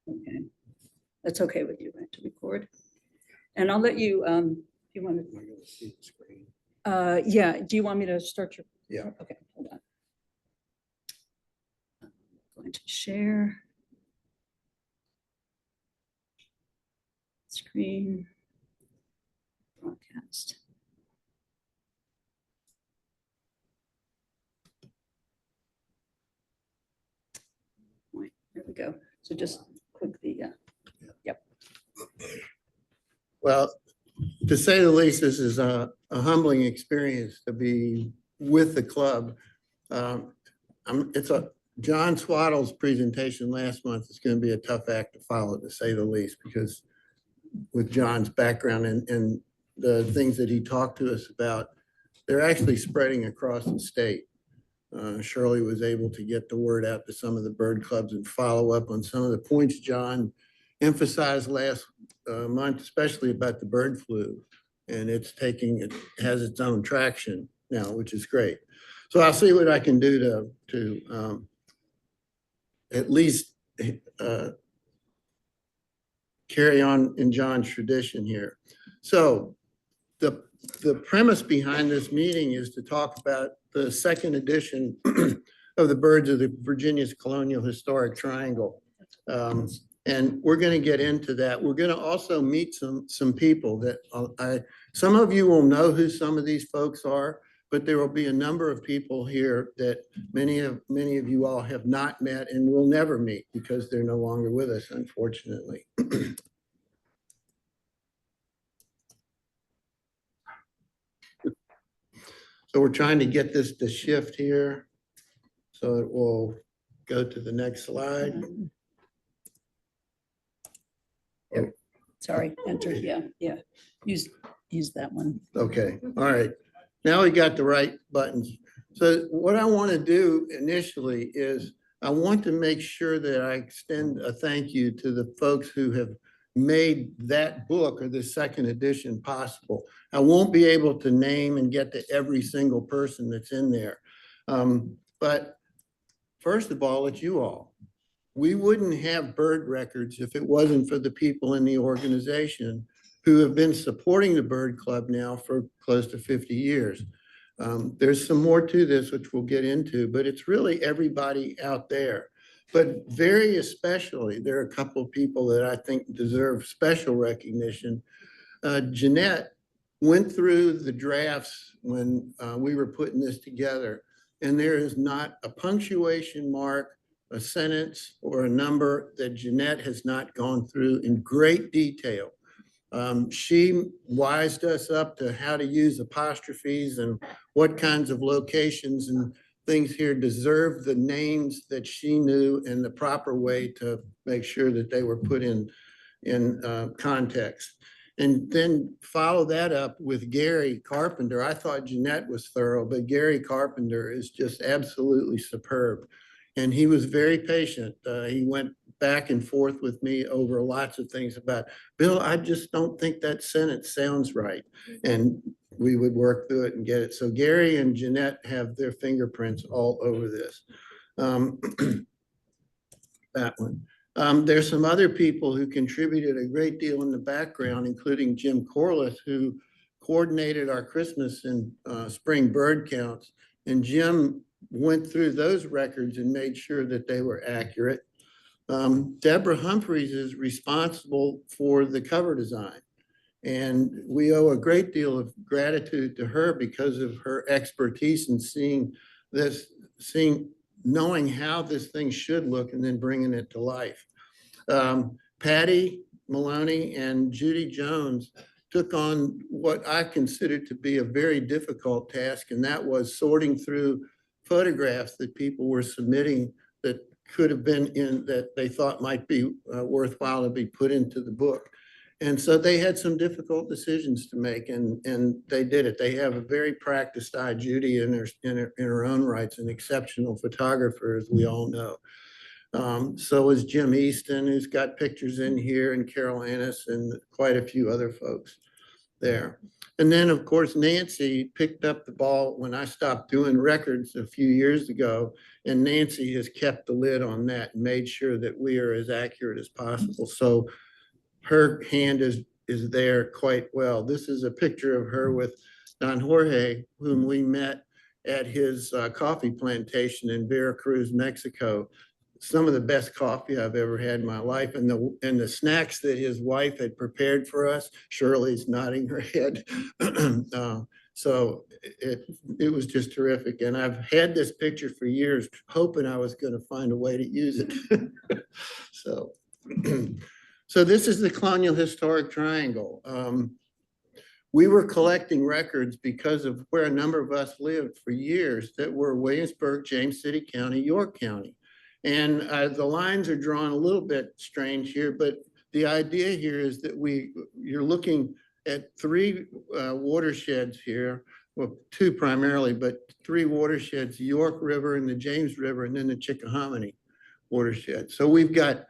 Okay, that's okay with you, right, to record? And I'll let you, if you want Am I gonna see the screen? to, yeah, do you want me to start your? Yeah. Okay, hold on. I'm going to share screen broadcast. Point. There we go. So just click the, yep. Well, to say the least, this is a humbling experience to be with the club. It's John Swaddle's presentation last month is going to be a tough act to follow, to say the least, because with John's background and the things that he talked to us about, they're actually spreading across the state. Shirley was able to get the word out to some of the bird clubs and follow up on some of the points John emphasized last month, especially about the bird flu. And it has its own traction now, which is great. So I'll see what I can do to at least carry on in John's tradition here. So the premise behind this meeting is to talk about the second edition of the Birds of the Virginia's Colonial Historic Triangle. And we're going to get into that. We're going to also meet some people that some of you will know who some of these folks are, but there will be a number of people here that many of you all have not met and will never meet because they're no longer with us, unfortunately. So we're trying to get this to shift here. So it will go to the next slide. Oh, sorry, enter, yeah. Use that one. Okay, all right. Now we got the right buttons. So what I want to do initially is I want to make sure that I extend a thank you to the folks who have made that book or the second edition possible. I won't be able to name and get to every single person that's in there. But first of all, it's you all. We wouldn't have bird records if it wasn't for the people in the organization who have been supporting the Bird Club now for close to 50 years. There's some more to this, which we'll get into, but it's really everybody out there. But very especially, there are a couple of people that I think deserve special recognition. Jeanette went through the drafts when we were putting this together, and there is not a punctuation mark, a sentence, or a number that Jeanette has not gone through in great detail. She wised us up to how to use apostrophes and what kinds of locations and things here deserve the names that she knew in the proper way to make sure that they were put in context. And then follow that up with Gary Carpenter. I thought Jeanette was thorough, but Gary Carpenter is just absolutely superb. And he was very patient. He went back and forth with me over lots of things about, Bill, I just don't think that sentence sounds right. And we would work through it and get it. So Gary and Jeanette have their fingerprints all over this. That one. There's some other people who contributed a great deal in the background, including Jim Corliss, who coordinated our Christmas and spring bird counts. And Jim went through those records and made sure that they were accurate. Deborah Humphreys is responsible for the cover design. And we owe a great deal of gratitude to her because of her expertise in knowing how this thing should look and then bringing it to life. Patty Maloney and Judy Jones took on what I considered to be a very difficult task, and that was sorting through photographs that people were submitting that could have been that they thought might be worthwhile to be put into the book. And so they had some difficult decisions to make, and they did it. They have a very practiced eye. Judy, in her own rights, an exceptional photographer, as we all know. So is Jim Easton, who's got pictures in here, and Carol Annis, and quite a few other folks. there. And then, of course, Nancy picked up the ball when I stopped doing records a few years ago, and Nancy has kept the lid on that and made sure that we are as accurate as possible. So her hand is there quite well. This is a picture of her with Don Jorge, whom we met at his coffee plantation in Veracruz, Mexico. Some of the best coffee I've ever had in my life, and the snacks that his wife had prepared for us. Shirley's nodding her head. So it was just terrific. And I've had this picture for years, hoping I was going to find a way to use it. So, so this is the Colonial Historic Triangle. We were collecting records because of where a number of us lived for years that were Williamsburg, James City County, York County. And the lines are drawn a little bit strange here, but the idea here is that you're looking at three watersheds here, well, two primarily, but three watersheds, the York River and the James River, and then the Chickahominy watershed. So we've got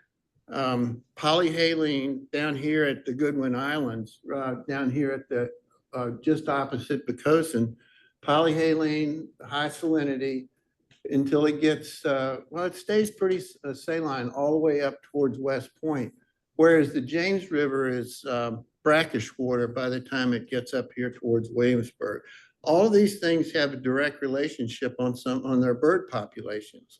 polyhaline down here at the Goodwin Islands, down here at the just opposite Pocosin, polyhaline, high salinity, until it gets, well, it stays pretty saline all the way up towards West Point, whereas the James River is brackish water by the time it gets up here towards Williamsburg. All of these things have a direct relationship on their bird populations.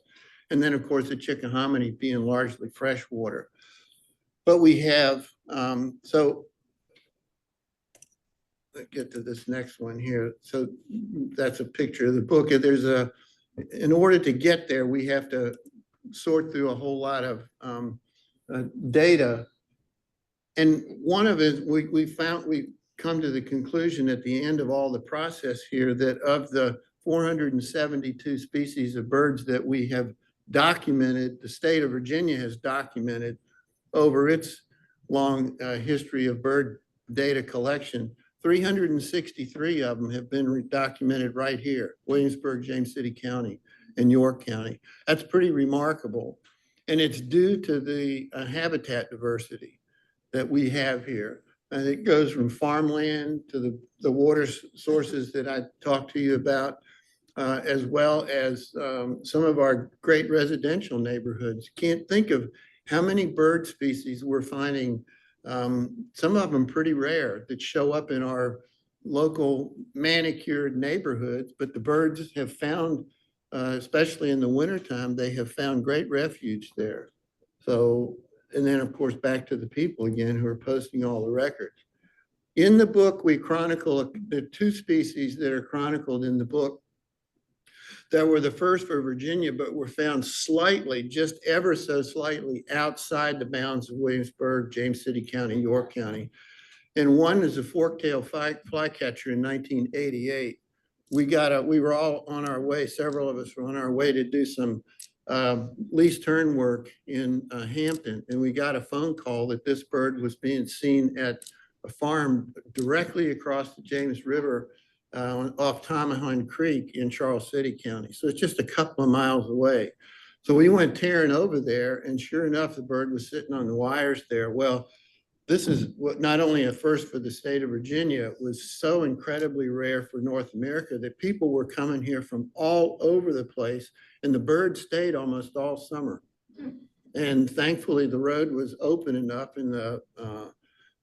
And then, of course, the Chickahominy being largely freshwater. But we have, so let's get to this next one here. So that's a picture of the book. There's in order to get there, we have to sort through a whole lot of data. And one of it, we come to the conclusion at the end of all the process here that of the 472 species of birds that we have documented, the state of Virginia has documented over its long history of bird data collection, 363 of them have been documented right here, Williamsburg, James City County, and York County. That's pretty remarkable. And it's due to the habitat diversity that we have here. And it goes from farmland to the water sources that I talked to you about, as well as some of our great residential neighborhoods. Can't think of how many bird species we're finding, some of them pretty rare, that show up in our local manicured neighborhoods, but the birds have found, especially in the wintertime, they have found great refuge there. So, and then of course, back to the people again who are posting all the records. In the book, we chronicle the two species that are chronicled in the book that were the first for Virginia, but were found slightly, just ever so slightly outside the bounds of Williamsburg, James City County, York County. And one is a fork-tailed flycatcher in 1988. We were all on our way, several of us were on our way to do some lease turn work in Hampton. And we got a phone call that this bird was being seen at a farm directly across the James River off Tomahawk Creek in Charles City County. So it's just a couple of miles away. So we went tearing over there, and sure enough, the bird was sitting on the wires there. Well, this is what not only a first for the state of Virginia, it was so incredibly rare for North America that people were coming here from all over the place, and the bird stayed almost all summer. And thankfully, the road was open enough, and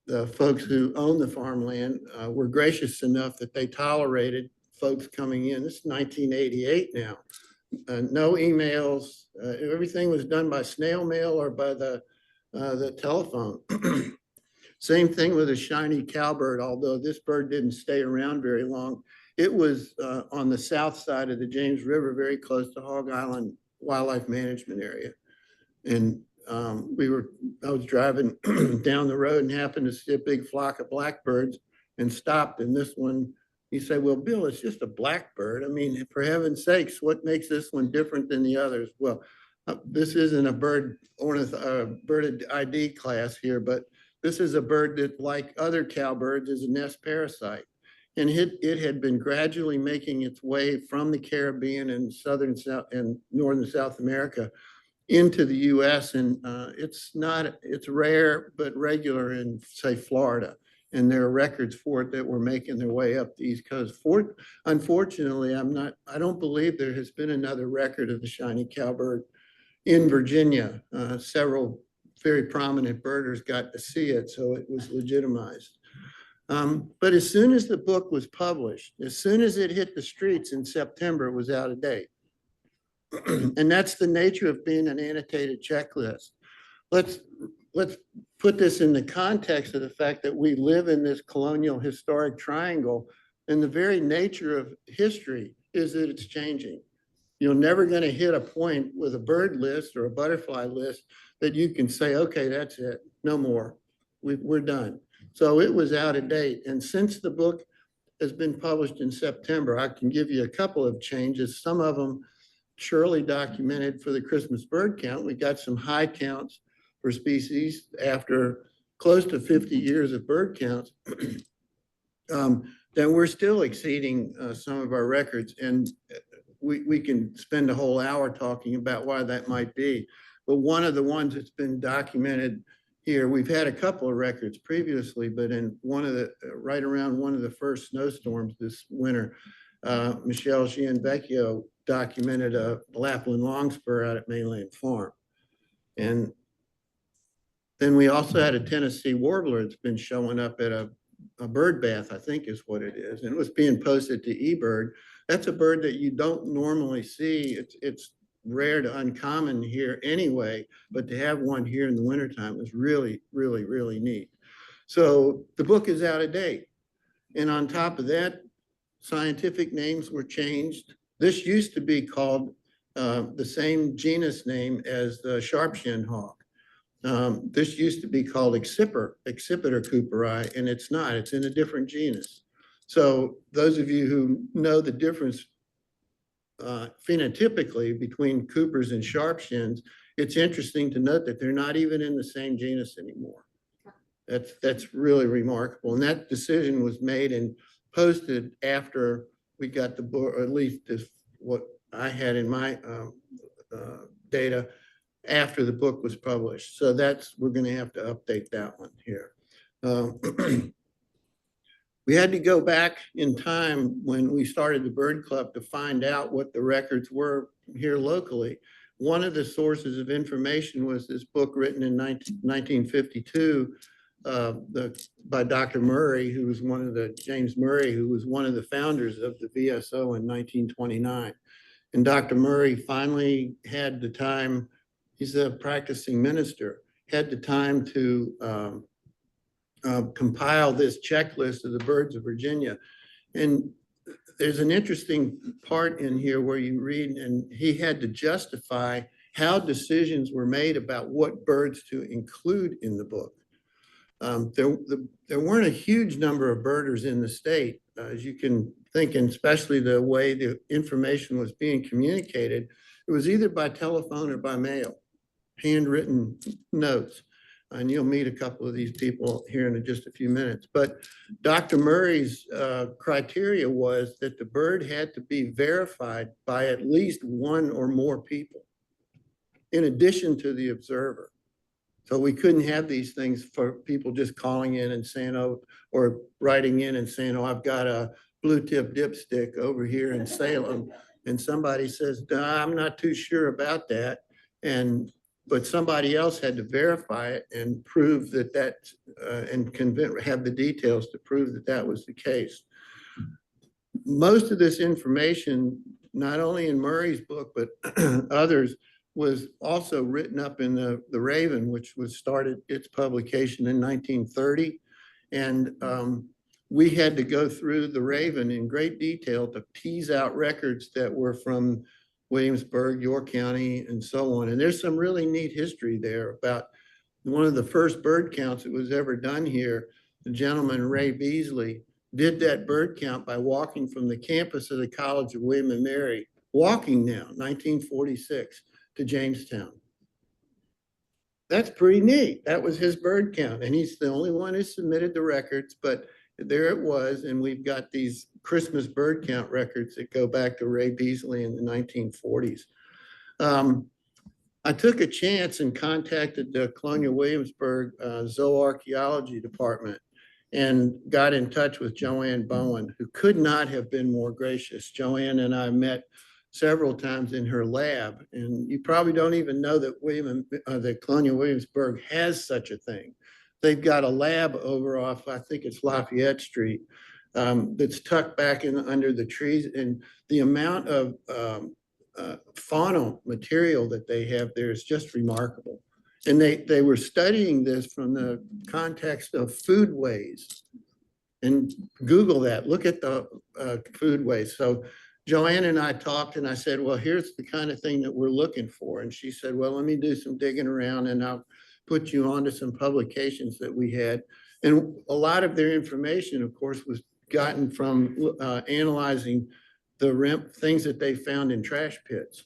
the folks who own the farmland were gracious enough that they tolerated folks coming in. This is 1988 now. No emails. Everything was done by snail mail or by the telephone. Same thing with a shiny cowbird, although this bird didn't stay around very long. It was on the south side of the James River, very close to Hog Island Wildlife Management Area. And I was driving down the road and happened to see a big flock of blackbirds and stopped. And this one, he said, well, Bill, it's just a blackbird. I mean, for heaven's sakes, what makes this one different than the others? Well, this isn't a bird ID class here, but this is a bird that, like other cowbirds, is a nest parasite. And it had been gradually making its way from the Caribbean and southern South and northern South America into the US. And it's rare, but regular in, say, Florida. And there are records for it that were making their way up the East Coast. Unfortunately, I don't believe there has been another record of the shiny cowbird in Virginia. Several very prominent birders got to see it, so it was legitimized. But as soon as the book was published, as soon as it hit the streets in September, it was out of date. And that's the nature of being an annotated checklist. Let's put this in the context of the fact that we live in this colonial historic triangle, and the very nature of history is that it's changing. You're never going to hit a point with a bird list or a butterfly list that you can say, okay, that's it, no more, we're done. So it was out of date. And since the book has been published in September, I can give you a couple of changes. Some of them surely documented for the Christmas bird count. We got some high counts for species after close to 50 years of bird counts. Then we're still exceeding some of our records. And we can spend a whole hour talking about why that might be. But one of the ones that's been documented here, we've had a couple of records previously, but in one of the, right around one of the first snowstorms this winter, Michelle Gianvecchio documented a Lapland longspur out at Mainland Farm. And then we also had a Tennessee warbler that's been showing up at a bird bath, I think is what it is. And it was being posted to eBird. That's a bird that you don't normally see. It's rare to uncommon here anyway, but to have one here in the wintertime was really, really, really neat. So the book is out of date. And on top of that, scientific names were changed. This used to be called the same genus name as the sharp-shinned hawk. This used to be called Accipiter cooperi, and it's not, it's in a different genus. So those of you who know the difference phenotypically between Coopers and sharp-shins, it's interesting to note that they're not even in the same genus anymore. That's really remarkable. And that decision was made and posted after we got the book, or at least is what I had in my data, after the book was published. So we're going to have to update that one here. We had to go back in time when we started the Bird Club to find out what the records were here locally. One of the sources of information was this book written in 1952 by Dr. Murray, who was James Murray, who was one of the founders of the VSO in 1929. And Dr. Murray finally had the time, he's a practicing minister, had the time to compile this checklist of the birds of Virginia. And there's an interesting part in here where you read, and he had to justify how decisions were made about what birds to include in the book. There weren't a huge number of birders in the state, as you can think, and especially the way the information was being communicated. It was either by telephone or by mail, handwritten notes. And you'll meet a couple of these people here in just a few minutes. But Dr. Murray's criteria was that the bird had to be verified by at least one or more people, in addition to the observer. So we couldn't have these things for people just calling in and saying, oh, or writing in and saying, oh, I've got a blue tip dipstick over here in Salem. And somebody says, nah, I'm not too sure about that. But somebody else had to verify it and prove that have the details to prove that that was the case. Most of this information, not only in Murray's book, but others, was also written up in the Raven, which was started its publication in 1930. And we had to go through the Raven in great detail to tease out records that were from Williamsburg, York County, and so on. And there's some really neat history there about one of the first bird counts that was ever done here. The gentleman, Ray Beasley, did that bird count by walking from the campus of the College of William and Mary, walking now, 1946, to Jamestown. That's pretty neat. That was his bird count. And he's the only one who submitted the records, but there it was. And we've got these Christmas bird count records that go back to Ray Beasley in the 1940s. I took a chance and contacted the Colonial Williamsburg zooarchaeology department. and got in touch with Joanne Bowen, who could not have been more gracious. Joanne and I met several times in her lab, and you probably don't even know that the Colonial Williamsburg has such a thing. They've got a lab over off, I think it's Lafayette Street, that's tucked back in under the trees, and the amount of faunal material that they have there is just remarkable. And they were studying this from the context of foodways. And Google that, look at the foodways. So Joanne and I talked, and I said, well, here's the kind of thing that we're looking for. And she said, well, let me do some digging around and I'll put you onto some publications that we had. And a lot of their information, of course, was gotten from analyzing the things that they found in trash pits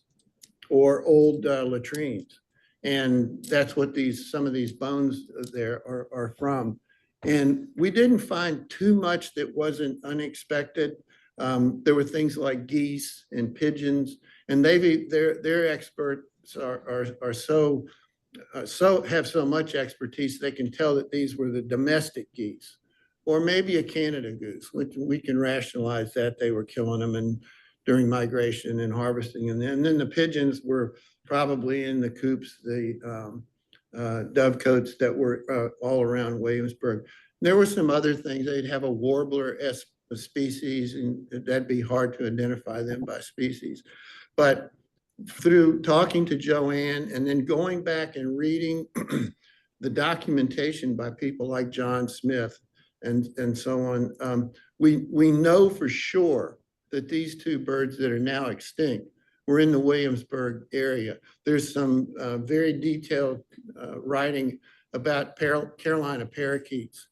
or old latrines. And that's what some of these bones there are from. And we didn't find too much that wasn't unexpected. There were things like geese and pigeons, and their experts are so have so much expertise they can tell that these were the domestic geese, or maybe a Canada goose, which we can rationalize that they were killing them and during migration and harvesting. And then the pigeons were probably in the coops, the dovecotes that were all around Williamsburg. There were some other things. They'd have a warbler species, and that'd be hard to identify them by species. But through talking to Joanne and then going back and reading the documentation by people like John Smith and so on, we know for sure that these two birds that are now extinct were in the Williamsburg area. There's some very detailed writing about Carolina parakeets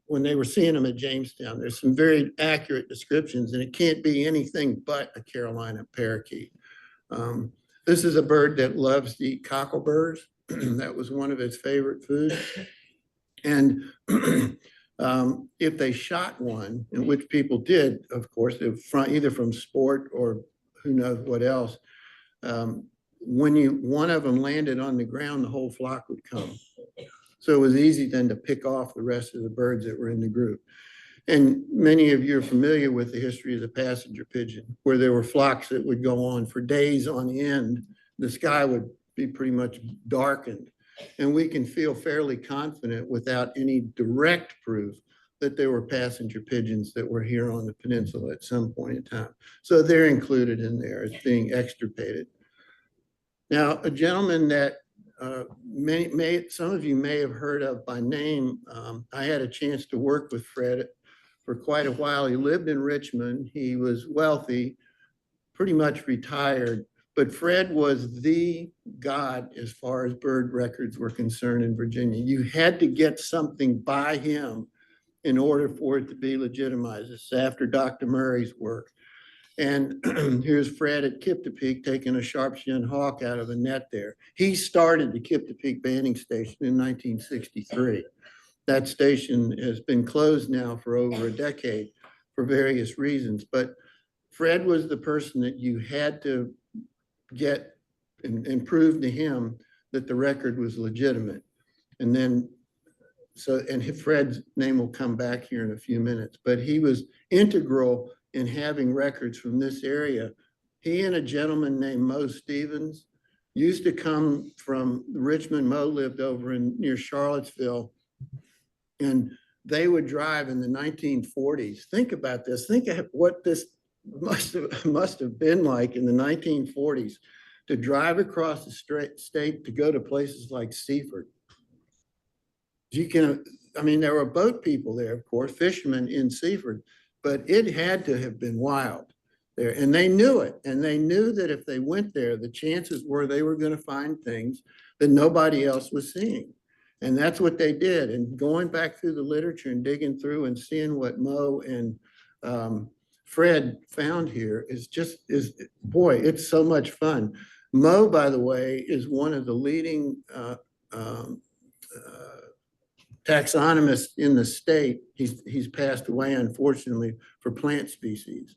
when they were seeing them at Jamestown. There's some very accurate descriptions, and it can't be anything but a Carolina parakeet. This is a bird that loves to eat cockleburrs. That was one of its favorite foods. And if they shot one, and which people did, of course, either from sport or who knows what else, when one of them landed on the ground, the whole flock would come. So it was easy then to pick off the rest of the birds that were in the group. And many of you are familiar with the history of the passenger pigeon, where there were flocks that would go on for days on end. The sky would be pretty much darkened. And we can feel fairly confident without any direct proof that there were passenger pigeons that were here on the peninsula at some point in time. So they're included in there as being extirpated. Now, a gentleman that some of you may have heard of by name, I had a chance to work with Fred for quite a while. He lived in Richmond. He was wealthy, pretty much retired, but Fred was the god as far as bird records were concerned in Virginia. You had to get something by him in order for it to be legitimized. This is after Dr. Murray's work. And here's Fred at Kiptapeak taking a sharp-shinned hawk out of a net there. He started the Kiptapeak banding station in 1963. That station has been closed now for over a decade for various reasons. But Fred was the person that you had to get and prove to him that the record was legitimate. And then, and Fred's name will come back here in a few minutes, but he was integral in having records from this area. He and a gentleman named Mo Stevens used to come from Richmond. Mo lived over near Charlottesville, and they would drive in the 1940s. Think about this. Think of what this must have been like in the 1940s to drive across the state to go to places like Seaford. There were boat people there, of course, fishermen in Seaford, but it had to have been wild there. And they knew it. And they knew that if they went there, the chances were they were going to find things that nobody else was seeing. And that's what they did. And going back through the literature and digging through and seeing what Mo and Fred found here boy, it's so much fun. Mo, by the way, is one of the leading taxonomists in the state. He's passed away, unfortunately, for plant species.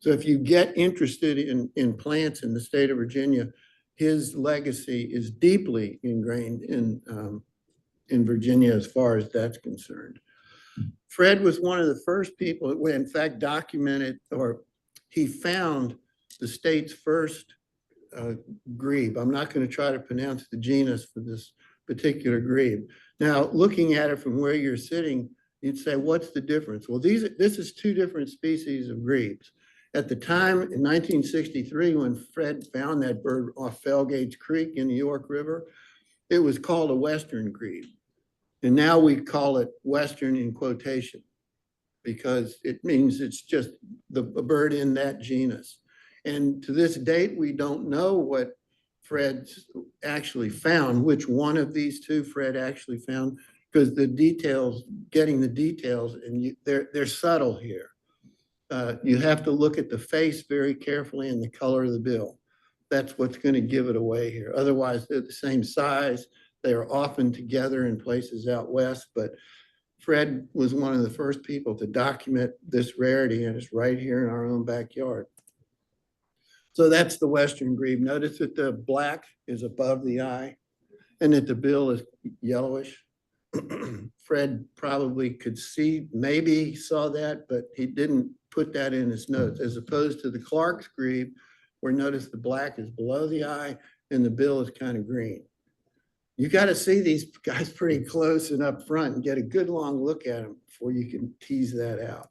So if you get interested in plants in the state of Virginia, his legacy is deeply ingrained in Virginia as far as that's concerned. Fred was one of the first people who, in fact, documented, or he found the state's first grebe. I'm not going to try to pronounce the genus for this particular grebe. Now, looking at it from where you're sitting, you'd say, what's the difference? Well, this is two different species of grebes. At the time in 1963, when Fred found that bird off Felgage Creek in the York River, it was called a Western grebe. And now we call it Western in quotation because it means it's just a bird in that genus. And to this date, we don't know what Fred actually found, which one of these two Fred actually found, because the details, getting the details, and they're subtle here. You have to look at the face very carefully and the color of the bill. That's what's going to give it away here. Otherwise, they're the same size. They are often together in places out west, but Fred was one of the first people to document this rarity, and it's right here in our own backyard. So that's the Western grebe. Notice that the black is above the eye and that the bill is yellowish. Fred probably could see, maybe saw that, but he didn't put that in his notes, as opposed to the Clark's grebe, where notice the black is below the eye and the bill is kind of green. You got to see these guys pretty close and up front and get a good long look at them before you can tease that out.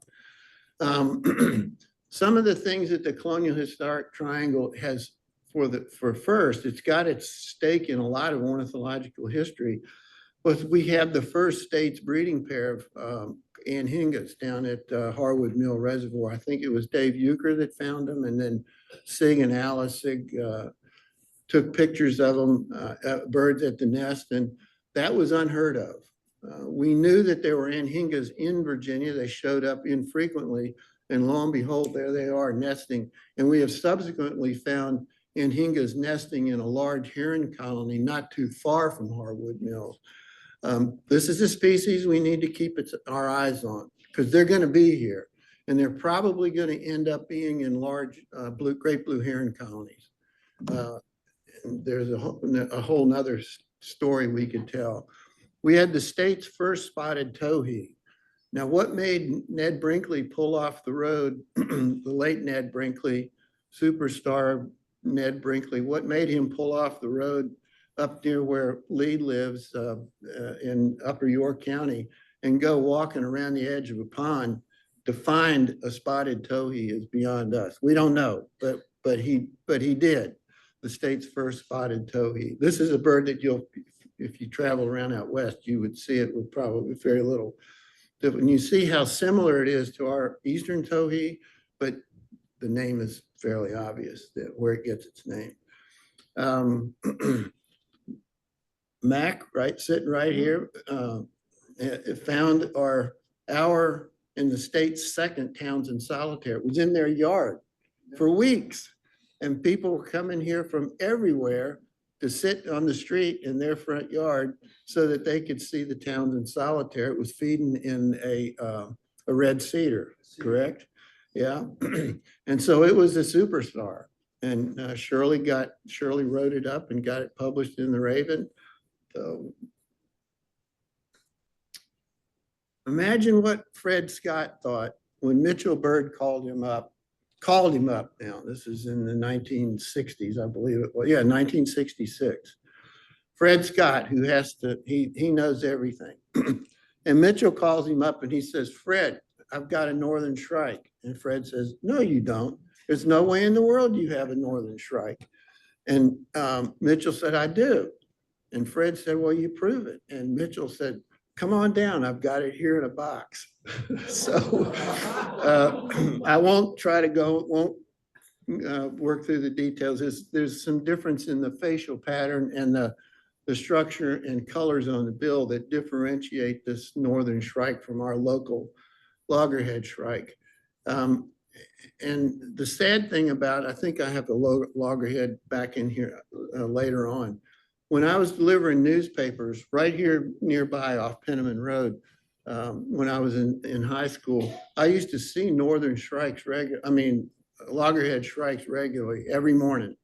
Some of the things that the Colonial Historic Triangle has for first, it's got its stake in a lot of ornithological history. But we have the first state's breeding pair of anhingas down at Harwood Mill Reservoir. I think it was Dave Euchre that found them, and then Sig and Alice Sig took pictures of them, birds at the nest, and that was unheard of. We knew that there were anhingas in Virginia. They showed up infrequently, and lo and behold, there they are nesting. And we have subsequently found anhingas nesting in a large heron colony not too far from Harwood Mills. This is a species we need to keep our eyes on because they're going to be here, and they're probably going to end up being in large great blue heron colonies. There's a whole nother story we could tell. We had the state's first spotted towhee. Now, what made Ned Brinkley pull off the road, the late Ned Brinkley, superstar Ned Brinkley, what made him pull off the road up near where Lee lives in Upper York County and go walking around the edge of a pond to find a spotted towhee is beyond us. We don't know, but he did. The state's first spotted towhee. This is a bird that if you travel around out west, you would see it with probably very little. And you see how similar it is to our eastern towhee, but the name is fairly obvious that where it gets its name. Mac, right, sitting right here, found our in the state's second Townsend solitaire. It was in their yard for weeks. And people were coming here from everywhere to sit on the street in their front yard so that they could see the Townsend solitaire. It was feeding in a red cedar, correct? Yeah. And so it was a superstar. And Shirley wrote it up and got it published in the Raven. So imagine what Fred Scott thought when Mitchell Bird called him up now. This is in the 1960s, I believe it was. Yeah, 1966. Fred Scott, who he knows everything. And Mitchell calls him up and he says, Fred, I've got a northern shrike. And Fred says, no, you don't. There's no way in the world you have a northern shrike. And Mitchell said, I do. And Fred said, well, you prove it. And Mitchell said, come on down. I've got it here in a box. So I won't work through the details. There's some difference in the facial pattern and the structure and colors on the bill that differentiate this northern shrike from our local loggerhead shrike. And the sad thing about, I think I have the loggerhead back in here later on. When I was delivering newspapers right here nearby off Penniman Road, when I was in high school, I used to see northern shrikes loggerhead shrikes regularly every morning.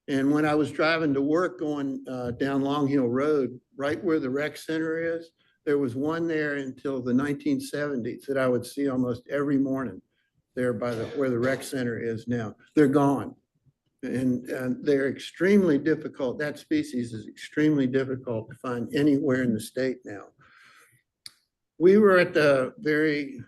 And when I was driving to work going down Long Hill Road, right where the rec center is, There was one there until the 1970s that I would see almost every morning there by where the rec center is now. They're gone. And they're extremely difficult. That species is extremely difficult to find anywhere in the state now. We were at the very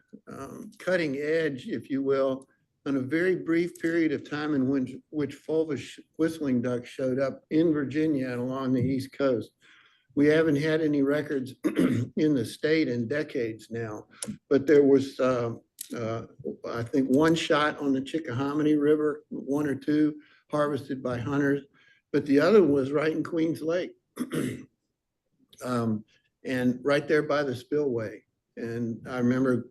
cutting edge, if you will, on a very brief period of time in which fulvous whistling ducks showed up in Virginia and along the East Coast. We haven't had any records in the state in decades now, but there was, I think, one shot on the Chickahominy River, one or two harvested by hunters, but the other was right in Queens Lake. And right there by the spillway. And I remember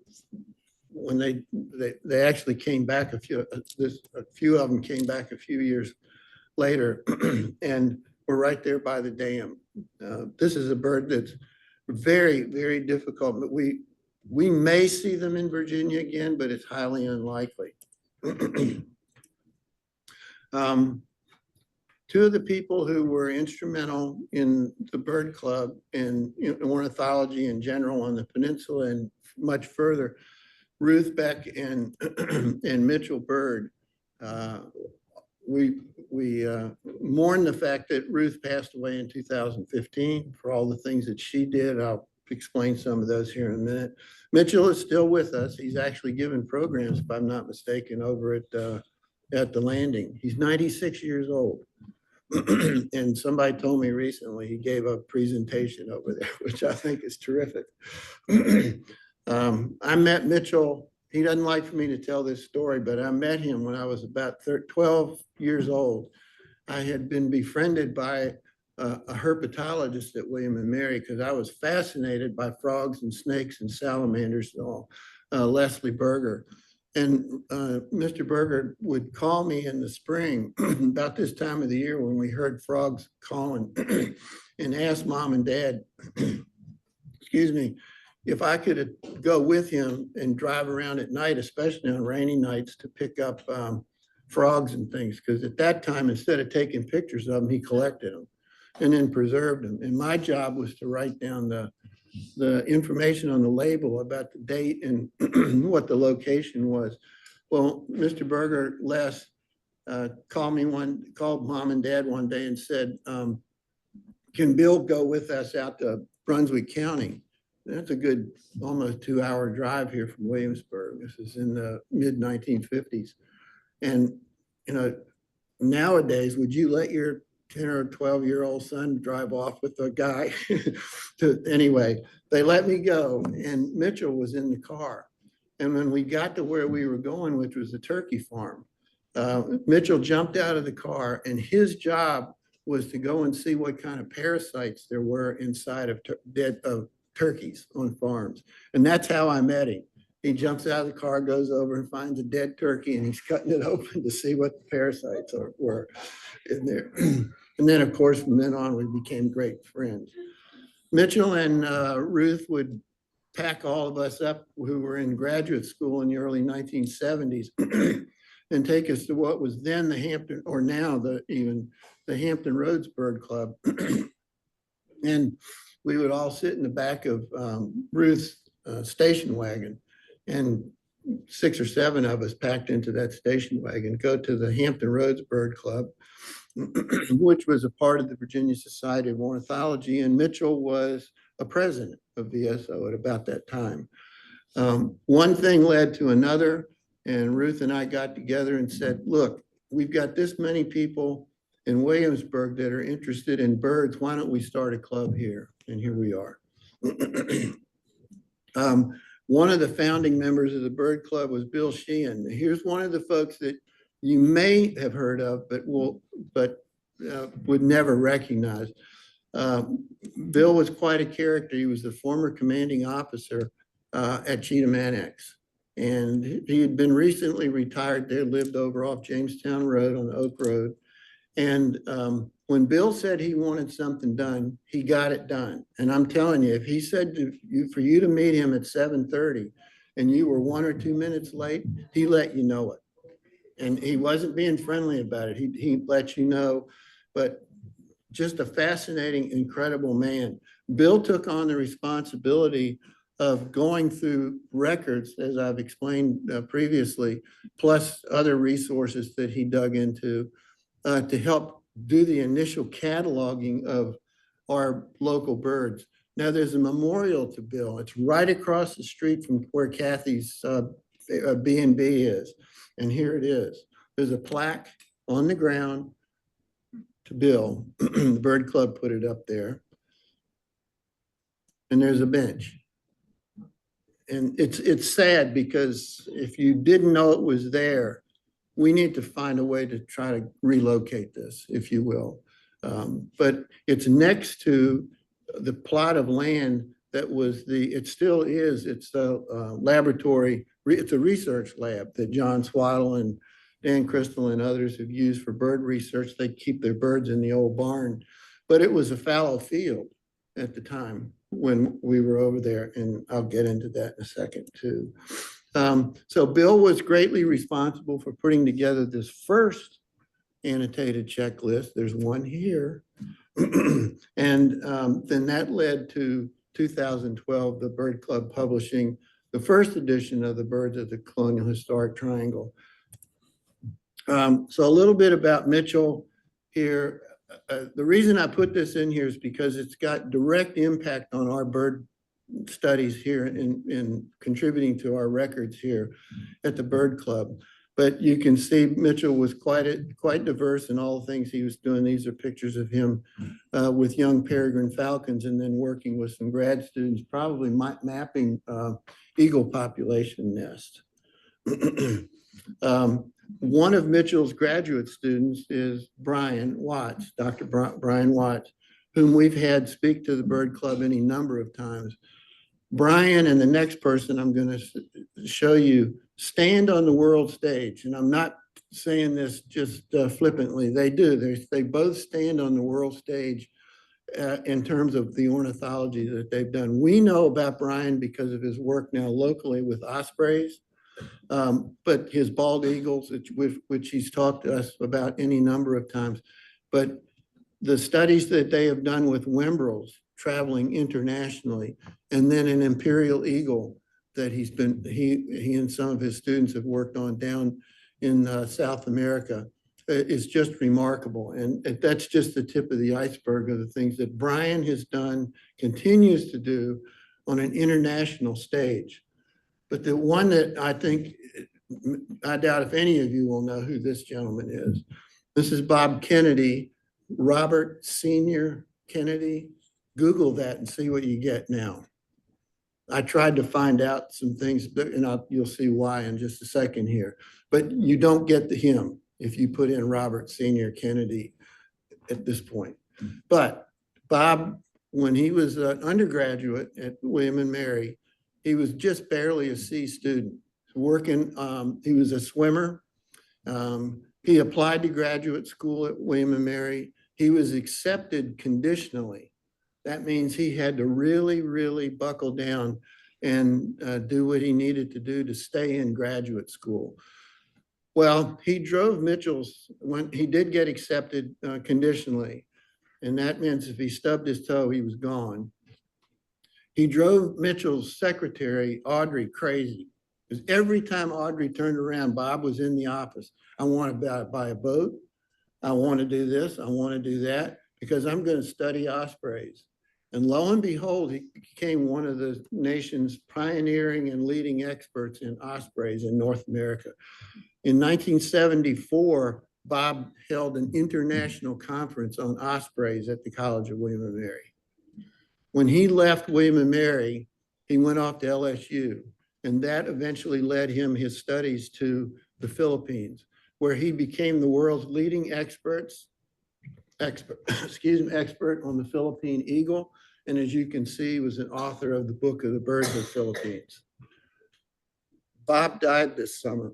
when they actually came back a few of them came back a few years later and were right there by the dam. This is a bird that's very, very difficult, but we may see them in Virginia again, but it's highly unlikely. Two of the people who were instrumental in the bird club and ornithology in general on the peninsula and much further, Ruth Beck and Mitchell Bird. We mourn the fact that Ruth passed away in 2015 for all the things that she did. I'll explain some of those here in a minute. Mitchell is still with us. He's actually given programs, if I'm not mistaken, over at the landing. He's 96 years old. And somebody told me recently he gave a presentation over there, which I think is terrific. I met Mitchell. He doesn't like for me to tell this story, but I met him when I was about 12 years old. I had been befriended by a herpetologist at William and Mary because I was fascinated by frogs and snakes and salamanders and all, Leslie Berger. And Mr. Berger would call me in the spring about this time of the year when we heard frogs calling and ask mom and dad, excuse me, if I could go with him and drive around at night, especially on rainy nights, to pick up frogs and things. Because at that time, instead of taking pictures of them, he collected them and then preserved them. And my job was to write down the information on the label about the date and what the location was. Well, Mr. Berger, Les, called mom and dad one day and said, can Bill go with us out to Brunswick County? That's a good almost 2-hour drive here from Williamsburg. This is in the mid 1950s. And, nowadays, would you let your 10 or 12-year-old son drive off with a guy? Anyway, they let me go, and Mitchell was in the car. And when we got to where we were going, which was the turkey farm, Mitchell jumped out of the car, and his job was to go and see what kind of parasites there were inside of turkeys on farms. And that's how I met him. He jumps out of the car, goes over and finds a dead turkey, and he's cutting it open to see what the parasites were in there. And then, of course, from then on, we became great friends. Mitchell and Ruth would pack all of us up who were in graduate school in the early 1970s and take us to what was then the Hampton, or now the Hampton Roads Bird Club. And we would all sit in the back of Ruth's station wagon, and 6 or 7 of us packed into that station wagon, go to the Hampton Roads Bird Club, which was a part of the Virginia Society of Ornithology. And Mitchell was a president of VSO at about that time. One thing led to another, and Ruth and I got together and said, look, we've got this many people in Williamsburg that are interested in birds. Why don't we start a club here? And here we are. One of the founding members of the Bird Club was Bill Sheehan. Here's one of the folks that you may have heard of, but would never recognize. Bill was quite a character. He was the former commanding officer at Cheatham Annex. And he had been recently retired there, lived over off Jamestown Road on Oak Road. And when Bill said he wanted something done, he got it done. And I'm telling you, if he said for you to meet him at 7:30 and you were 1 or 2 minutes late, he let you know it. And he wasn't being friendly about it. He let you know. But just a fascinating, incredible man. Bill took on the responsibility of going through records, as I've explained previously, plus other resources that he dug into to help do the initial cataloging of our local birds. Now there's a memorial to Bill. It's right across the street from where Kathy's B&B is. And here it is. There's a plaque on the ground to Bill. The Bird Club put it up there. And there's a bench. And it's sad because if you didn't know it was there, we need to find a way to try to relocate this, if you will. But it's next to the plot of land that was it still is, it's a laboratory, it's a research lab that John Swaddle and Dan Crystal and others have used for bird research. They keep their birds in the old barn, but it was a fallow field at the time when we were over there, and I'll get into that in a second too. So Bill was greatly responsible for putting together this first annotated checklist. There's one here. And then that led to 2012, the Bird Club publishing the first edition of the Birds of the Colonial Historic Triangle. So a little bit about Mitchell here. The reason I put this in here is because it's got direct impact on our bird studies here in contributing to our records here at the Bird Club. But you can see Mitchell was quite diverse in all the things he was doing. These are pictures of him with young peregrine falcons and then working with some grad students, probably mapping eagle population nest. One of Mitchell's graduate students is Brian Watts, Dr. Brian Watts, whom we've had speak to the Bird Club any number of times. Brian and the next person I'm going to show you stand on the world stage. And I'm not saying this just flippantly. They do. They both stand on the world stage in terms of the ornithology that they've done. We know about Brian because of his work now locally with ospreys, but his bald eagles, which he's talked to us about any number of times. But the studies that they have done with whimbrels traveling internationally, and then an imperial eagle that he and some of his students have worked on down in South America is just remarkable. And that's just the tip of the iceberg of the things that Brian has done, continues to do on an international stage. But the one that I doubt if any of you will know who this gentleman is. This is Bob Kennedy, Robert Senior Kennedy. Google that and see what you get now. I tried to find out some things, and you'll see why in just a second here. But you don't get him if you put in Robert Senior Kennedy at this point. But Bob, when he was an undergraduate at William and Mary, he was just barely a C student. Working, he was a swimmer. He applied to graduate school at William and Mary. He was accepted conditionally. That means he had to really, really buckle down and do what he needed to do to stay in graduate school. Well, he drove Mitchell's, when he did get accepted conditionally, and that means if he stubbed his toe, he was gone. He drove Mitchell's secretary, Audrey, crazy. Because every time Audrey turned around, Bob was in the office. I want to buy a boat. I want to do this. I want to do that because I'm going to study ospreys. And lo and behold, he became one of the nation's pioneering and leading experts in ospreys in North America. In 1974, Bob held an international conference on ospreys at the College of William and Mary. When he left William and Mary, he went off to LSU, and that eventually led his studies to the Philippines, where he became the world's leading expert on the Philippine eagle. And as you can see, was an author of the Book of the Birds of the Philippines. Bob died this summer.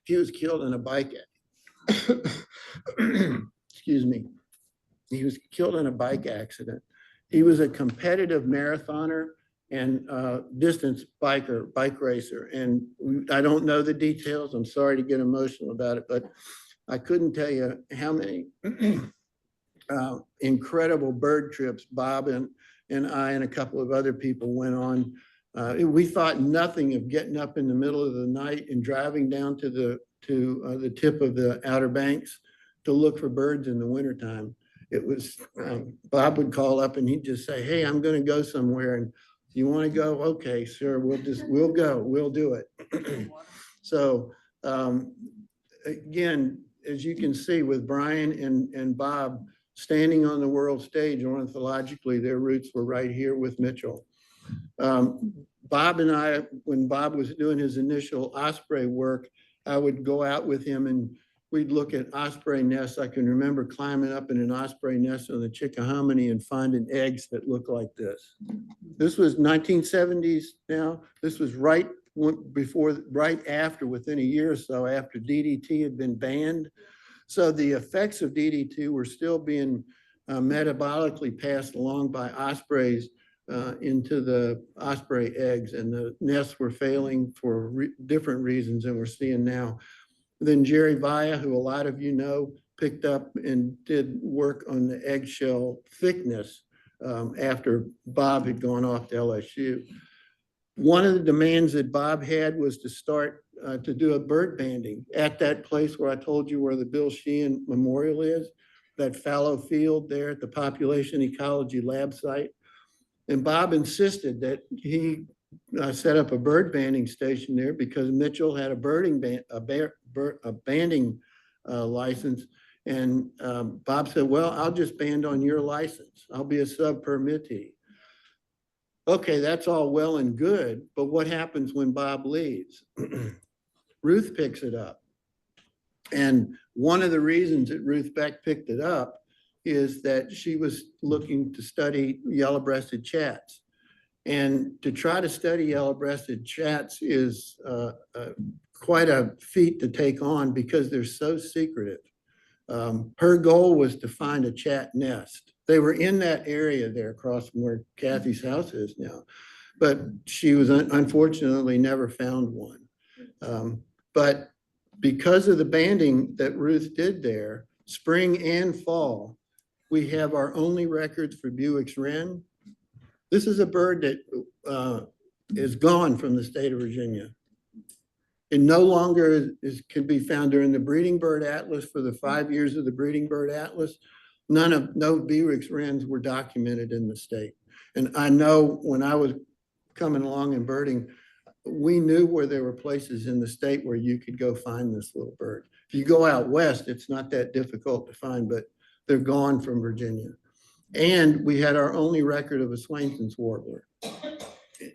He was killed in a bike excuse me. He was killed in a bike accident. He was a competitive marathoner and distance bike racer. And I don't know the details. I'm sorry to get emotional about it, but I couldn't tell you how many incredible bird trips Bob and I and a couple of other people went on. We thought nothing of getting up in the middle of the night and driving down to the tip of the Outer Banks to look for birds in the wintertime. It was, Bob would call up and he'd just say, hey, I'm going to go somewhere. And you want to go? Okay, sure. We'll go. We'll do it. So again, as you can see with Brian and Bob standing on the world stage ornithologically, their roots were right here with Mitchell. Bob and I, when Bob was doing his initial osprey work, I would go out with him and we'd look at osprey nests. I can remember climbing up in an osprey nest on the Chickahominy and finding eggs that looked like this. This was 1970s now. This was right after, within a year or so after DDT had been banned. So the effects of DDT were still being metabolically passed along by ospreys into the osprey eggs, and the nests were failing for different reasons than we're seeing now. Then Jerry Vaya, who a lot of you know, picked up and did work on the eggshell thickness after Bob had gone off to LSU. One of the demands that Bob had was to start to do a bird banding at that place where I told you where the Bill Sheehan Memorial is, that fallow field there at the Population Ecology Lab site. And Bob insisted that he set up a bird banding station there because Mitchell had a banding license. And Bob said, well, I'll just band on your license. I'll be a sub-permittee. Okay, that's all well and good, but what happens when Bob leaves? Ruth picks it up. And one of the reasons that Ruth Beck picked it up is that she was looking to study yellow-breasted chats. And to try to study yellow-breasted chats is quite a feat to take on because they're so secretive. Her goal was to find a chat nest. They were in that area there across from where Kathy's house is now, but she was unfortunately never found one. But because of the banding that Ruth did there, spring and fall, we have our only records for Buick's wren. This is a bird that is gone from the state of Virginia. It no longer can be found during the breeding bird atlas for the 5 years of the breeding bird atlas. No Bewick's wrens were documented in the state. And I know when I was coming along and birding, we knew where there were places in the state where you could go find this little bird. If you go out west, it's not that difficult to find, but they're gone from Virginia. And we had our only record of a Swainson's warbler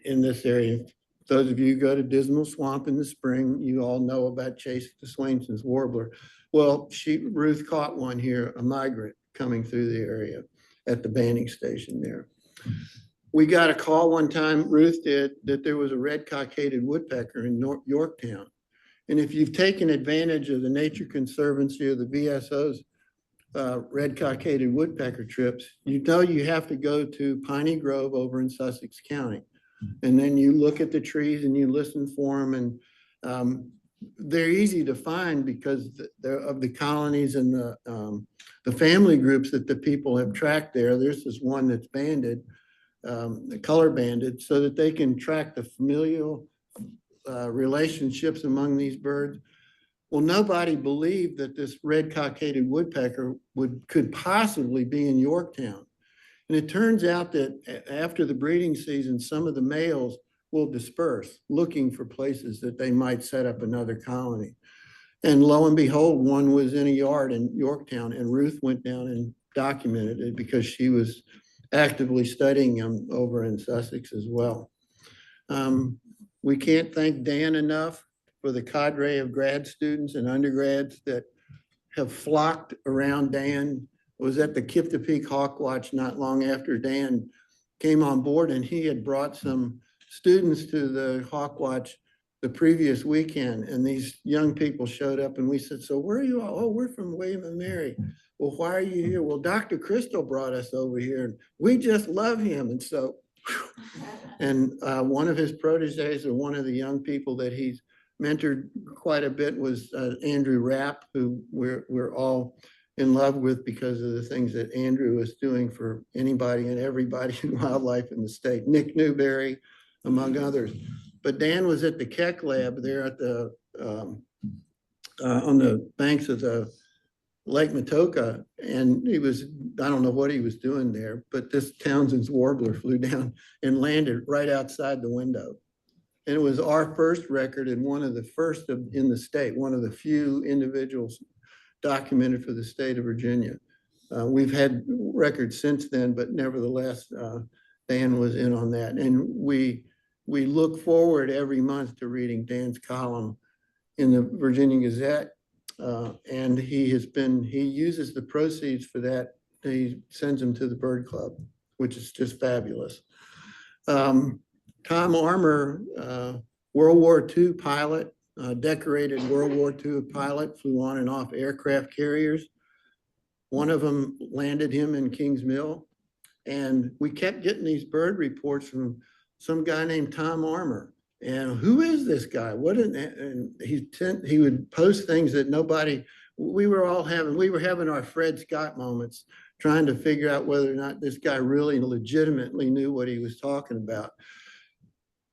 in this area. Those of you who go to Dismal Swamp in the spring, you all know about chasing the Swainson's warbler. Well, Ruth caught one here, a migrant coming through the area at the banding station there. We got a call one time, Ruth did, that there was a red cockaded woodpecker in Yorktown. And if you've taken advantage of the Nature Conservancy or the VSO's red cockaded woodpecker trips, you know you have to go to Piney Grove over in Sussex County. And then you look at the trees and you listen for them, and they're easy to find because of the colonies and the family groups that the people have tracked there. There's this one that's banded, color banded, so that they can track the familial relationships among these birds. Well, nobody believed that this red cockaded woodpecker could possibly be in Yorktown. And it turns out that after the breeding season, some of the males will disperse looking for places that they might set up another colony. And lo and behold, one was in a yard in Yorktown, and Ruth went down and documented it because she was actively studying them over in Sussex as well. We can't thank Dan enough for the cadre of grad students and undergrads that have flocked around Dan. I was at the Kip to Peak Hawk Watch not long after Dan came on board, and he had brought some students to the Hawk Watch the previous weekend, and these young people showed up, and we said, so where are you all? Oh, we're from William and Mary. Well, why are you here? Well, Dr. Crystal brought us over here, and we just love him. And so And one of his proteges, or one of the young people that he's mentored quite a bit, was Andrew Rapp, who we're all in love with because of the things that Andrew is doing for anybody and everybody in wildlife in the state. Nick Newberry, among others. But Dan was at the Keck Lab there at the on the banks of the Lake Matoka, and he was, I don't know what he was doing there, but this Townsend's warbler flew down and landed right outside the window. And it was our first record and one of the first in the state, one of the few individuals documented for the state of Virginia. We've had records since then, but nevertheless, Dan was in on that. And we look forward every month to reading Dan's column in the Virginia Gazette. And he uses the proceeds for that. He sends them to the Bird Club, which is just fabulous. Tom Armour, World War II pilot, decorated World War II pilot, flew on and off aircraft carriers. One of them landed him in Kings Mill. And we kept getting these bird reports from some guy named Tom Armour. And who is this guy? And he would post things that we were having our Fred Scott moments, trying to figure out whether or not this guy really legitimately knew what he was talking about.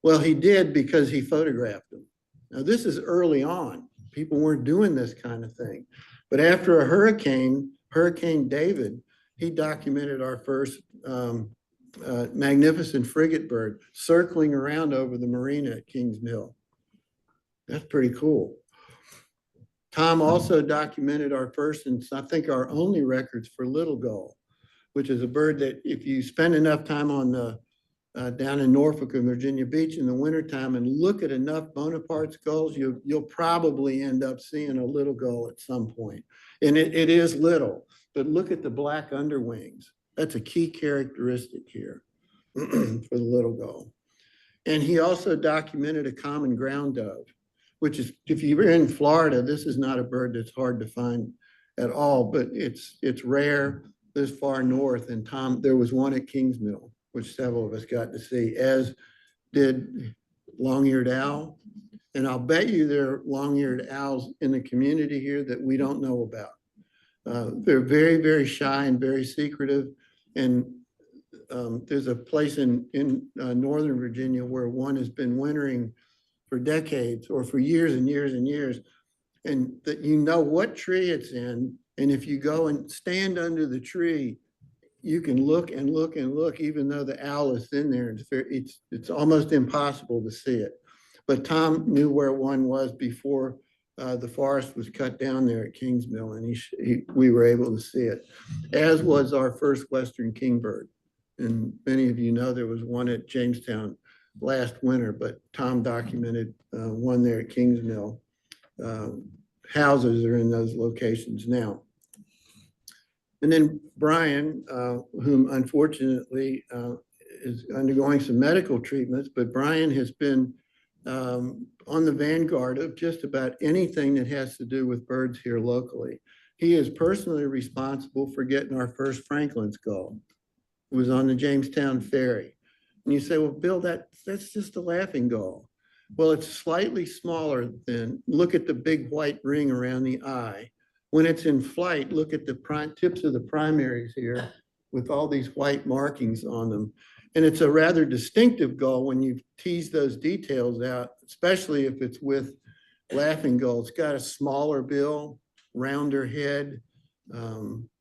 Well, he did, because he photographed them. Now, this is early on. People weren't doing this kind of thing. But after a hurricane, Hurricane David, he documented our first magnificent frigate bird circling around over the marina at Kings Mill. That's pretty cool. Tom also documented our first, and I think our only, records for little gull, which is a bird that if you spend enough time on the down in Norfolk and Virginia Beach in the wintertime and look at enough Bonaparte's gulls, you'll probably end up seeing a little gull at some point. And it is little, but look at the black underwings. That's a key characteristic here for the little gull. And he also documented a common ground dove, which is, if you're in Florida, this is not a bird that's hard to find at all, but it's rare this far north. And there was one at Kings Mill, which several of us got to see, as did long-eared owl. And I'll bet you there are long-eared owls in the community here that we don't know about. They're very, very shy and very secretive. And there's a place in Northern Virginia where one has been wintering for decades, or for years and years and years, and that you know what tree it's in. And if you go and stand under the tree, you can look and look and look, even though the owl is in there. It's almost impossible to see it. But Tom knew where one was before the forest was cut down there at Kings Mill, and we were able to see it, as was our first Western kingbird. And many of you know there was one at Jamestown last winter, but Tom documented one there at Kings Mill. Houses are in those locations now. And then Brian, whom unfortunately is undergoing some medical treatments, but Brian has been on the vanguard of just about anything that has to do with birds here locally. He is personally responsible for getting our first Franklin's gull. It was on the Jamestown Ferry. And you say, well, Bill, that's just a laughing gull. Well, it's slightly smaller than, look at the big white ring around the eye. When it's in flight, look at the tips of the primaries here with all these white markings on them. And it's a rather distinctive gull when you tease those details out, especially if it's with laughing gull. It's got a smaller bill, rounder head.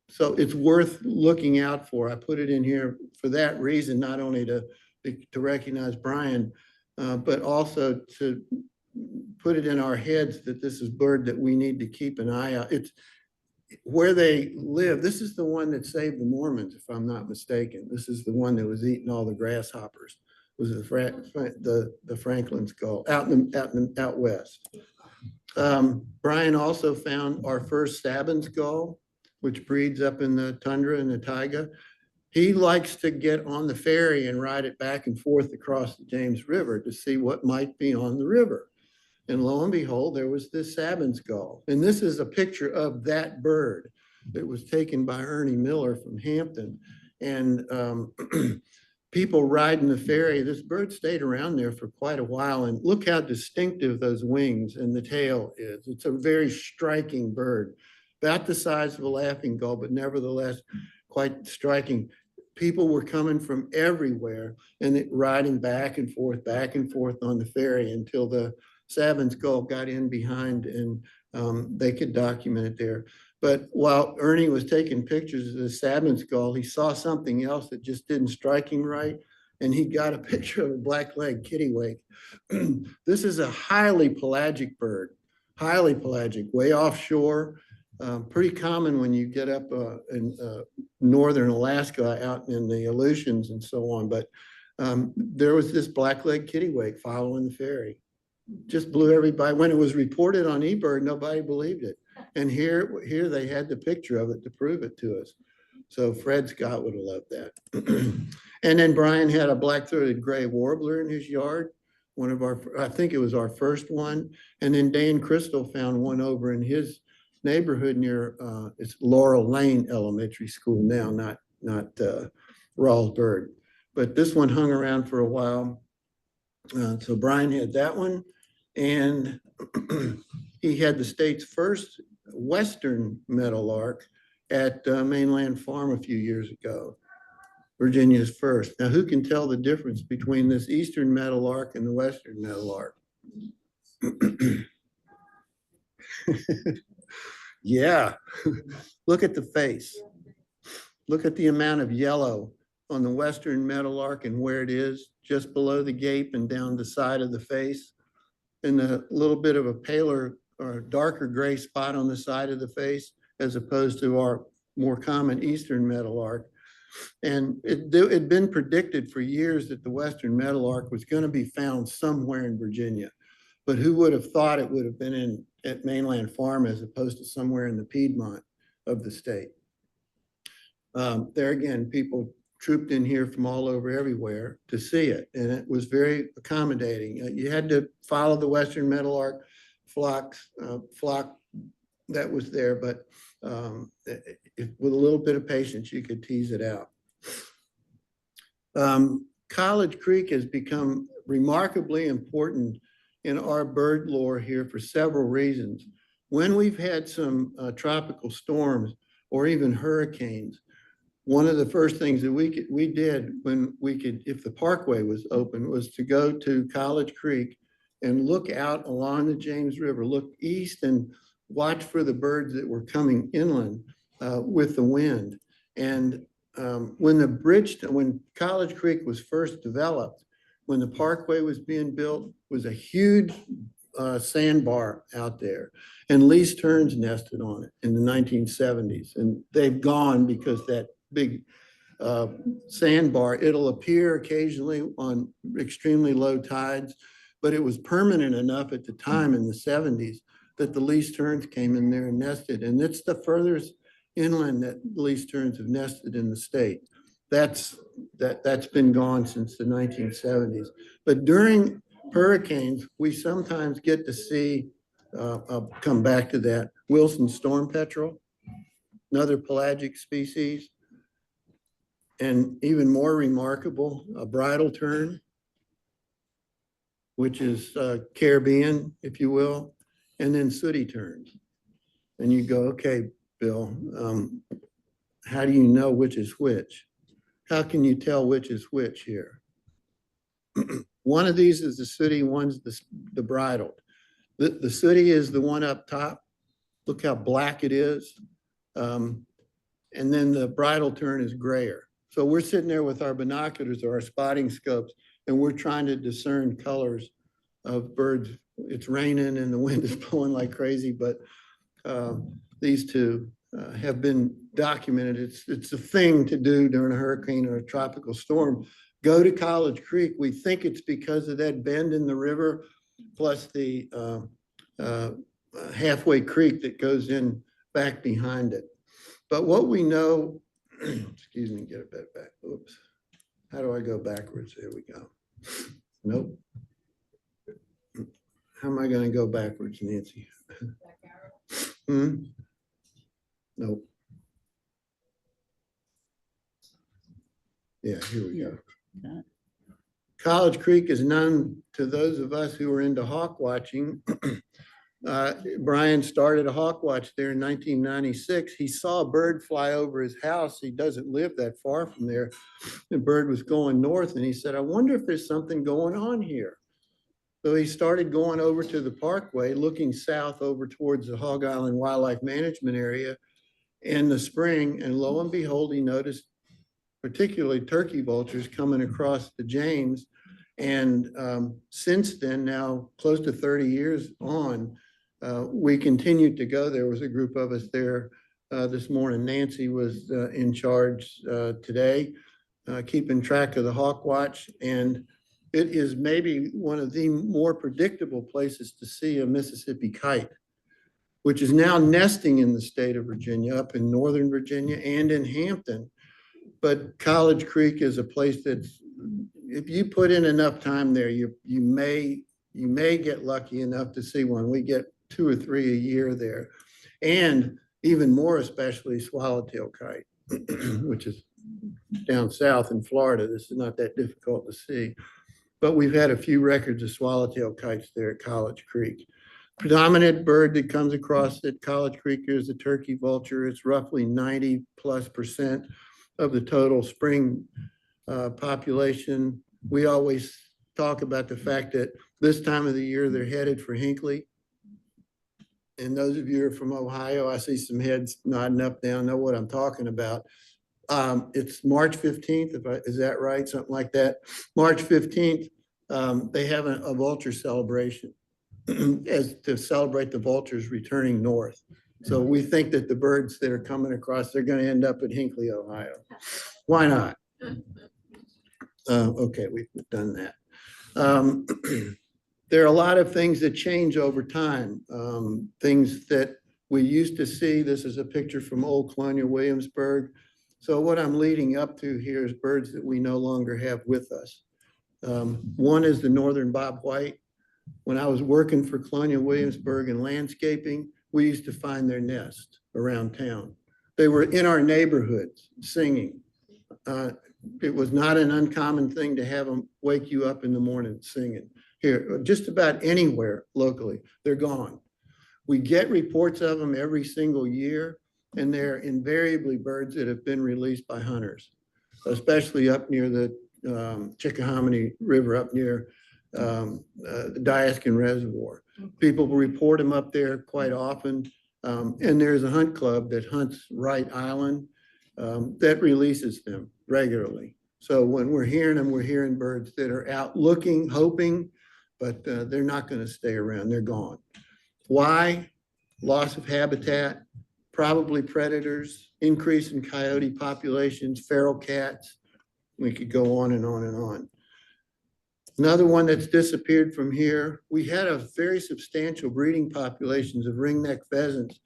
So it's worth looking out for. I put it in here for that reason, not only to recognize Brian, but also to put it in our heads that this is a bird that we need to keep an eye out. It's where they live. This is the one that saved the Mormons, if I'm not mistaken. This is the one that was eating all the grasshoppers. It was the Franklin's gull out west. Brian also found our first Sabin's gull, which breeds up in the tundra and the taiga. He likes to get on the ferry and ride it back and forth across the James River to see what might be on the river. And lo and behold, there was this Sabin's gull. And this is a picture of that bird that was taken by Ernie Miller from Hampton. And people riding the ferry. This bird stayed around there for quite a while, and look how distinctive those wings and the tail is. It's a very striking bird, about the size of a laughing gull, but nevertheless quite striking. People were coming from everywhere and riding back and forth on the ferry until the Savins gull got in behind, and they could document it there. But while Ernie was taking pictures of the Savins gull, he saw something else that just didn't strike him right. And he got a picture of a black-legged kittiwake. This is a highly pelagic bird, highly pelagic, way offshore. Pretty common when you get up in northern Alaska, out in the Aleutians and so on. But there was this black-legged kittiwake following the ferry. Just blew everybody. When it was reported on eBird, nobody believed it. And here they had the picture of it to prove it to us. So Fred Scott would have loved that. And then Brian had a black-throated gray warbler in his yard. One of our, I think it was our first one. And then Dan Crystal found one over in his neighborhood near, it's Laurel Lane Elementary School now, not Rawls Bird. But this one hung around for a while. So Brian had that one. And he had the state's first Western meadowlark at Mainland Farm a few years ago, Virginia's first. Now, who can tell the difference between this Eastern meadowlark and the Western meadowlark? Yeah, look at the face. Look at the amount of yellow on the Western meadowlark and where it is, just below the gape and down the side of the face, and a little bit of a paler or darker gray spot on the side of the face, as opposed to our more common Eastern meadowlark. And it'd been predicted for years that the Western meadowlark was going to be found somewhere in Virginia. But who would have thought it would have been at Mainland Farm as opposed to somewhere in the Piedmont of the state? There again, people trooped in here from all over everywhere to see it, and it was very accommodating. You had to follow the Western meadowlark flock that was there, but with a little bit of patience, you could tease it out. College Creek has become remarkably important in our bird lore here for several reasons. When we've had some tropical storms or even hurricanes, one of the first things that we did when we could, if the parkway was open, was to go to College Creek and look out along the James River, look east and watch for the birds that were coming inland with the wind. And when College Creek was first developed, when the parkway was being built, was a huge sandbar out there, and least terns nested on it in the 1970s. And they've gone because that big sandbar, it'll appear occasionally on extremely low tides, but it was permanent enough at the time in the 70s that the least terns came in there and nested. And it's the furthest inland that least terns have nested in the state. That's been gone since the 1970s. But during hurricanes, we sometimes get to see, I'll come back to that, Wilson storm petrel, another pelagic species. And even more remarkable, a bridal tern, which is Caribbean, if you will, and then sooty terns. And you go, okay, Bill, how do you know which is which? How can you tell which is which here? One of these is the sooty, one's the bridled. The sooty is the one up top. Look how black it is. And then the bridal tern is grayer. So we're sitting there with our binoculars or our spotting scopes, and we're trying to discern colors of birds. It's raining and the wind is blowing like crazy, but these two have been documented. It's a thing to do during a hurricane or a tropical storm. Go to College Creek. We think it's because of that bend in the river, plus the halfway creek that goes in back behind it. But what we know, excuse me, get a bit back. Oops. How do I go backwards? There we go. Nope. How am I going to go backwards, Nancy? Nope. Yeah, here we go. that. College Creek is known to those of us who are into hawk watching. Brian started a hawk watch there in 1996. He saw a bird fly over his house. He doesn't live that far from there. The bird was going north, and he said, I wonder if there's something going on here. So he started going over to the parkway, looking south over towards the Hog Island Wildlife Management Area in the spring. And lo and behold, he noticed particularly turkey vultures coming across the James. And since then, now close to 30 years on, we continued to go. There was a group of us there this morning. Nancy was in charge today, keeping track of the hawk watch. And it is maybe one of the more predictable places to see a Mississippi kite, which is now nesting in the state of Virginia, up in Northern Virginia and in Hampton. But College Creek is a place that's, if you put in enough time there, you may get lucky enough to see one. We get 2 or 3 a year there. And even more especially swallowtail kite, which is down south in Florida. This is not that difficult to see. But we've had a few records of swallowtail kites there at College Creek. Predominant bird that comes across at College Creek is the turkey vulture. It's roughly 90+% of the total spring population. We always talk about the fact that this time of the year they're headed for Hinckley. And those of you who are from Ohio, I see some heads nodding up, down, know what I'm talking about. It's March 15th, is that right? Something like that. March 15th, they have a vulture celebration as to celebrate the vultures returning north. So we think that the birds that are coming across, they're going to end up at Hinckley, Ohio. Why not? Okay, we've done that. There are a lot of things that change over time. Things that we used to see. This is a picture from old Colonial Williamsburg. So what I'm leading up to here is birds that we no longer have with us. One is the northern bobwhite. When I was working for Colonial Williamsburg in landscaping, we used to find their nest around town. They were in our neighborhoods singing. It was not an uncommon thing to have them wake you up in the morning singing. Here, just about anywhere locally, they're gone. We get reports of them every single year, and they're invariably birds that have been released by hunters, especially up near the Chickahominy River, up near the Diaskin Reservoir. People will report them up there quite often. And there's a hunt club that hunts Wright Island that releases them regularly. So when we're hearing them, we're hearing birds that are out looking, hoping, but they're not going to stay around. They're gone. Why? Loss of habitat, probably predators, increase in coyote populations, feral cats. We could go on and on and on. Another one that's disappeared from here, we had a very substantial breeding populations of ringneck pheasants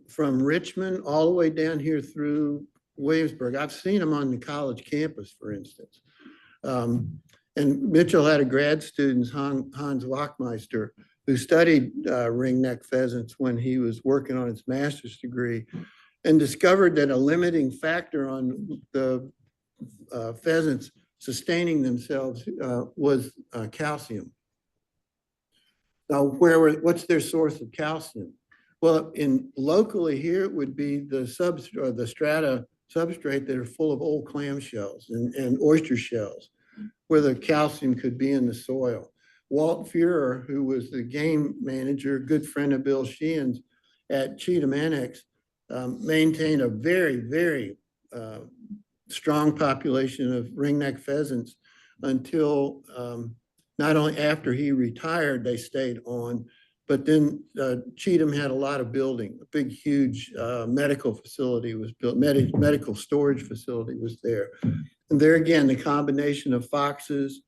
from Richmond all the way down here through Williamsburg. I've seen them on the college campus, for instance. And Mitchell had a grad student, Hans Wachmeister, who studied ringneck pheasants when he was working on his master's degree, and discovered that a limiting factor on the pheasants sustaining themselves was calcium. Now, what's their source of calcium? Well, locally here, it would be the strata substrate that are full of old clam shells and oyster shells, where the calcium could be in the soil. Walt Fuhrer, who was the game manager, good friend of Bill Sheehan's at Cheatham Annex, maintained a very, very strong population of ringneck pheasants until not only after he retired, they stayed on, but then Cheatham had a lot of building. A big, huge medical facility was built, medical storage facility was there. And there again, the combination of foxes,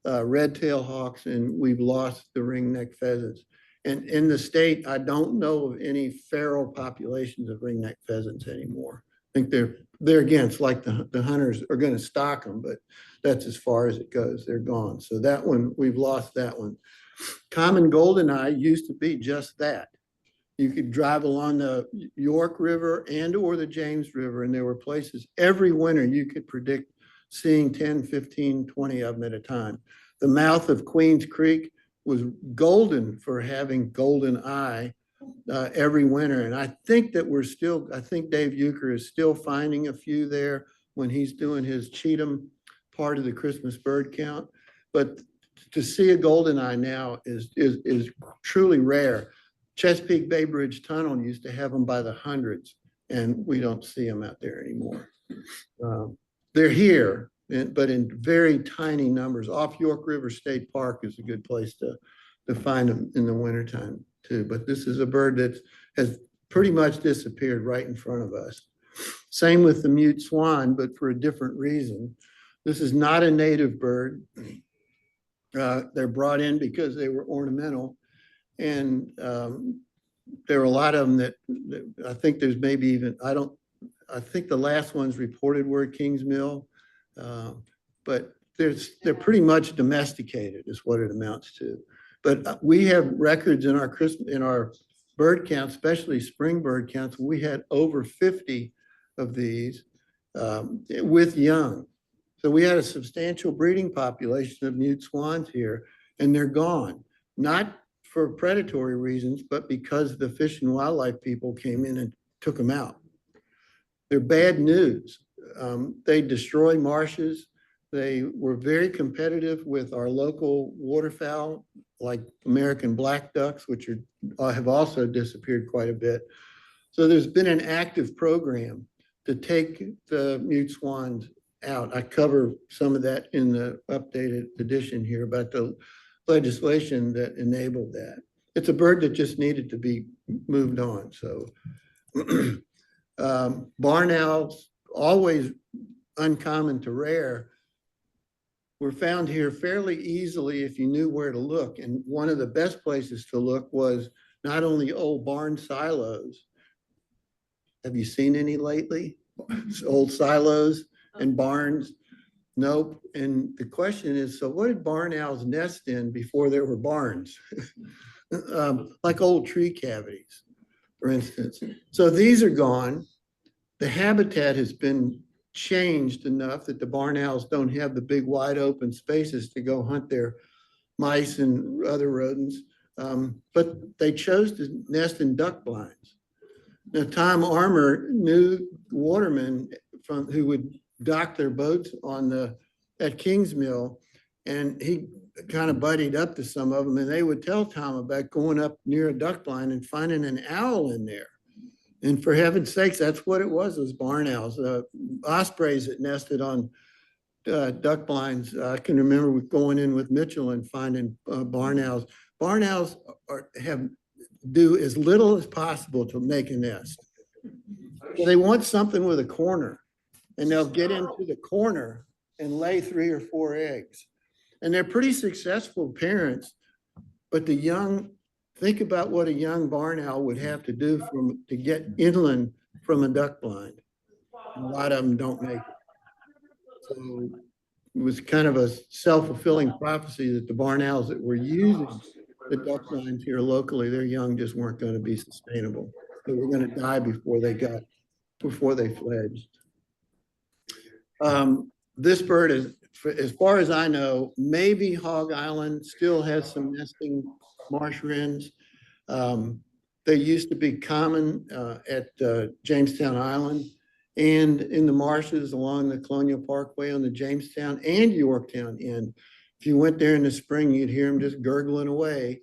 red-tailed hawks, and we've lost the ringneck pheasants. And in the state, I don't know of any feral populations of ringneck pheasants anymore. I think they're again, it's like the hunters are going to stock them, but that's as far as it goes. They're gone. So that one, we've lost that one. Common goldeneye used to be just that. You could drive along the York River and or the James River, and there were places every winter you could predict seeing 10, 15, 20 of them at a time. The mouth of Queens Creek was golden for having golden eye every winter. And I think that I think Dave Euchre is still finding a few there when he's doing his Cheatham part of the Christmas bird count. But to see a golden eye now is truly rare. Chesapeake Bay Bridge Tunnel used to have them by the hundreds, and we don't see them out there anymore. They're here, but in very tiny numbers. Off York River State Park is a good place to find them in the wintertime too. But this is a bird that has pretty much disappeared right in front of us. Same with the mute swan, but for a different reason. This is not a native bird. They're brought in because they were ornamental. And there are a lot of them that I think there's maybe even, I think the last ones reported were at Kings Mill, but they're pretty much domesticated is what it amounts to. But we have records in our bird count, especially spring bird counts. We had over 50 of these with young. So we had a substantial breeding population of mute swans here, and they're gone. Not for predatory reasons, but because the Fish and Wildlife people came in and took them out. They're bad news. They destroy marshes. They were very competitive with our local waterfowl, like American black ducks, which have also disappeared quite a bit. So there's been an active program to take the mute swans out. I cover some of that in the updated edition here about the legislation that enabled that. It's a bird that just needed to be moved on. So barn owls, always uncommon to rare, were found here fairly easily if you knew where to look. And one of the best places to look was not only old barn silos. Have you seen any lately? Old silos and barns? Nope. And the question is, so what did barn owls nest in before there were barns? Like old tree cavities, for instance. So these are gone. The habitat has been changed enough that the barn owls don't have the big wide open spaces to go hunt their mice and other rodents. But they chose to nest in duck blinds. Now, Tom Armour knew watermen who would dock their boats at Kings Mill, and he kind of buddied up to some of them, and they would tell Tom about going up near a duck blind and finding an owl in there. And for heaven's sakes, that's what it was barn owls, ospreys that nested on duck blinds. I can remember going in with Mitchell and finding barn owls. Barn owls do as little as possible to make a nest. So they want something with a corner, and they'll get into the corner and lay 3 or 4 eggs. And they're pretty successful parents, but the young, think about what a young barn owl would have to do to get inland from a duck blind. And a lot of them don't make it. So it was kind of a self-fulfilling prophecy that the barn owls that were using the duck blinds here locally, their young just weren't going to be sustainable. They were going to die before they fledged. This bird is, as far as I know, maybe Hog Island still has some nesting marsh wrens. They used to be common at Jamestown Island and in the marshes along the Colonial Parkway on the Jamestown and Yorktown end. If you went there in the spring, you'd hear them just gurgling away.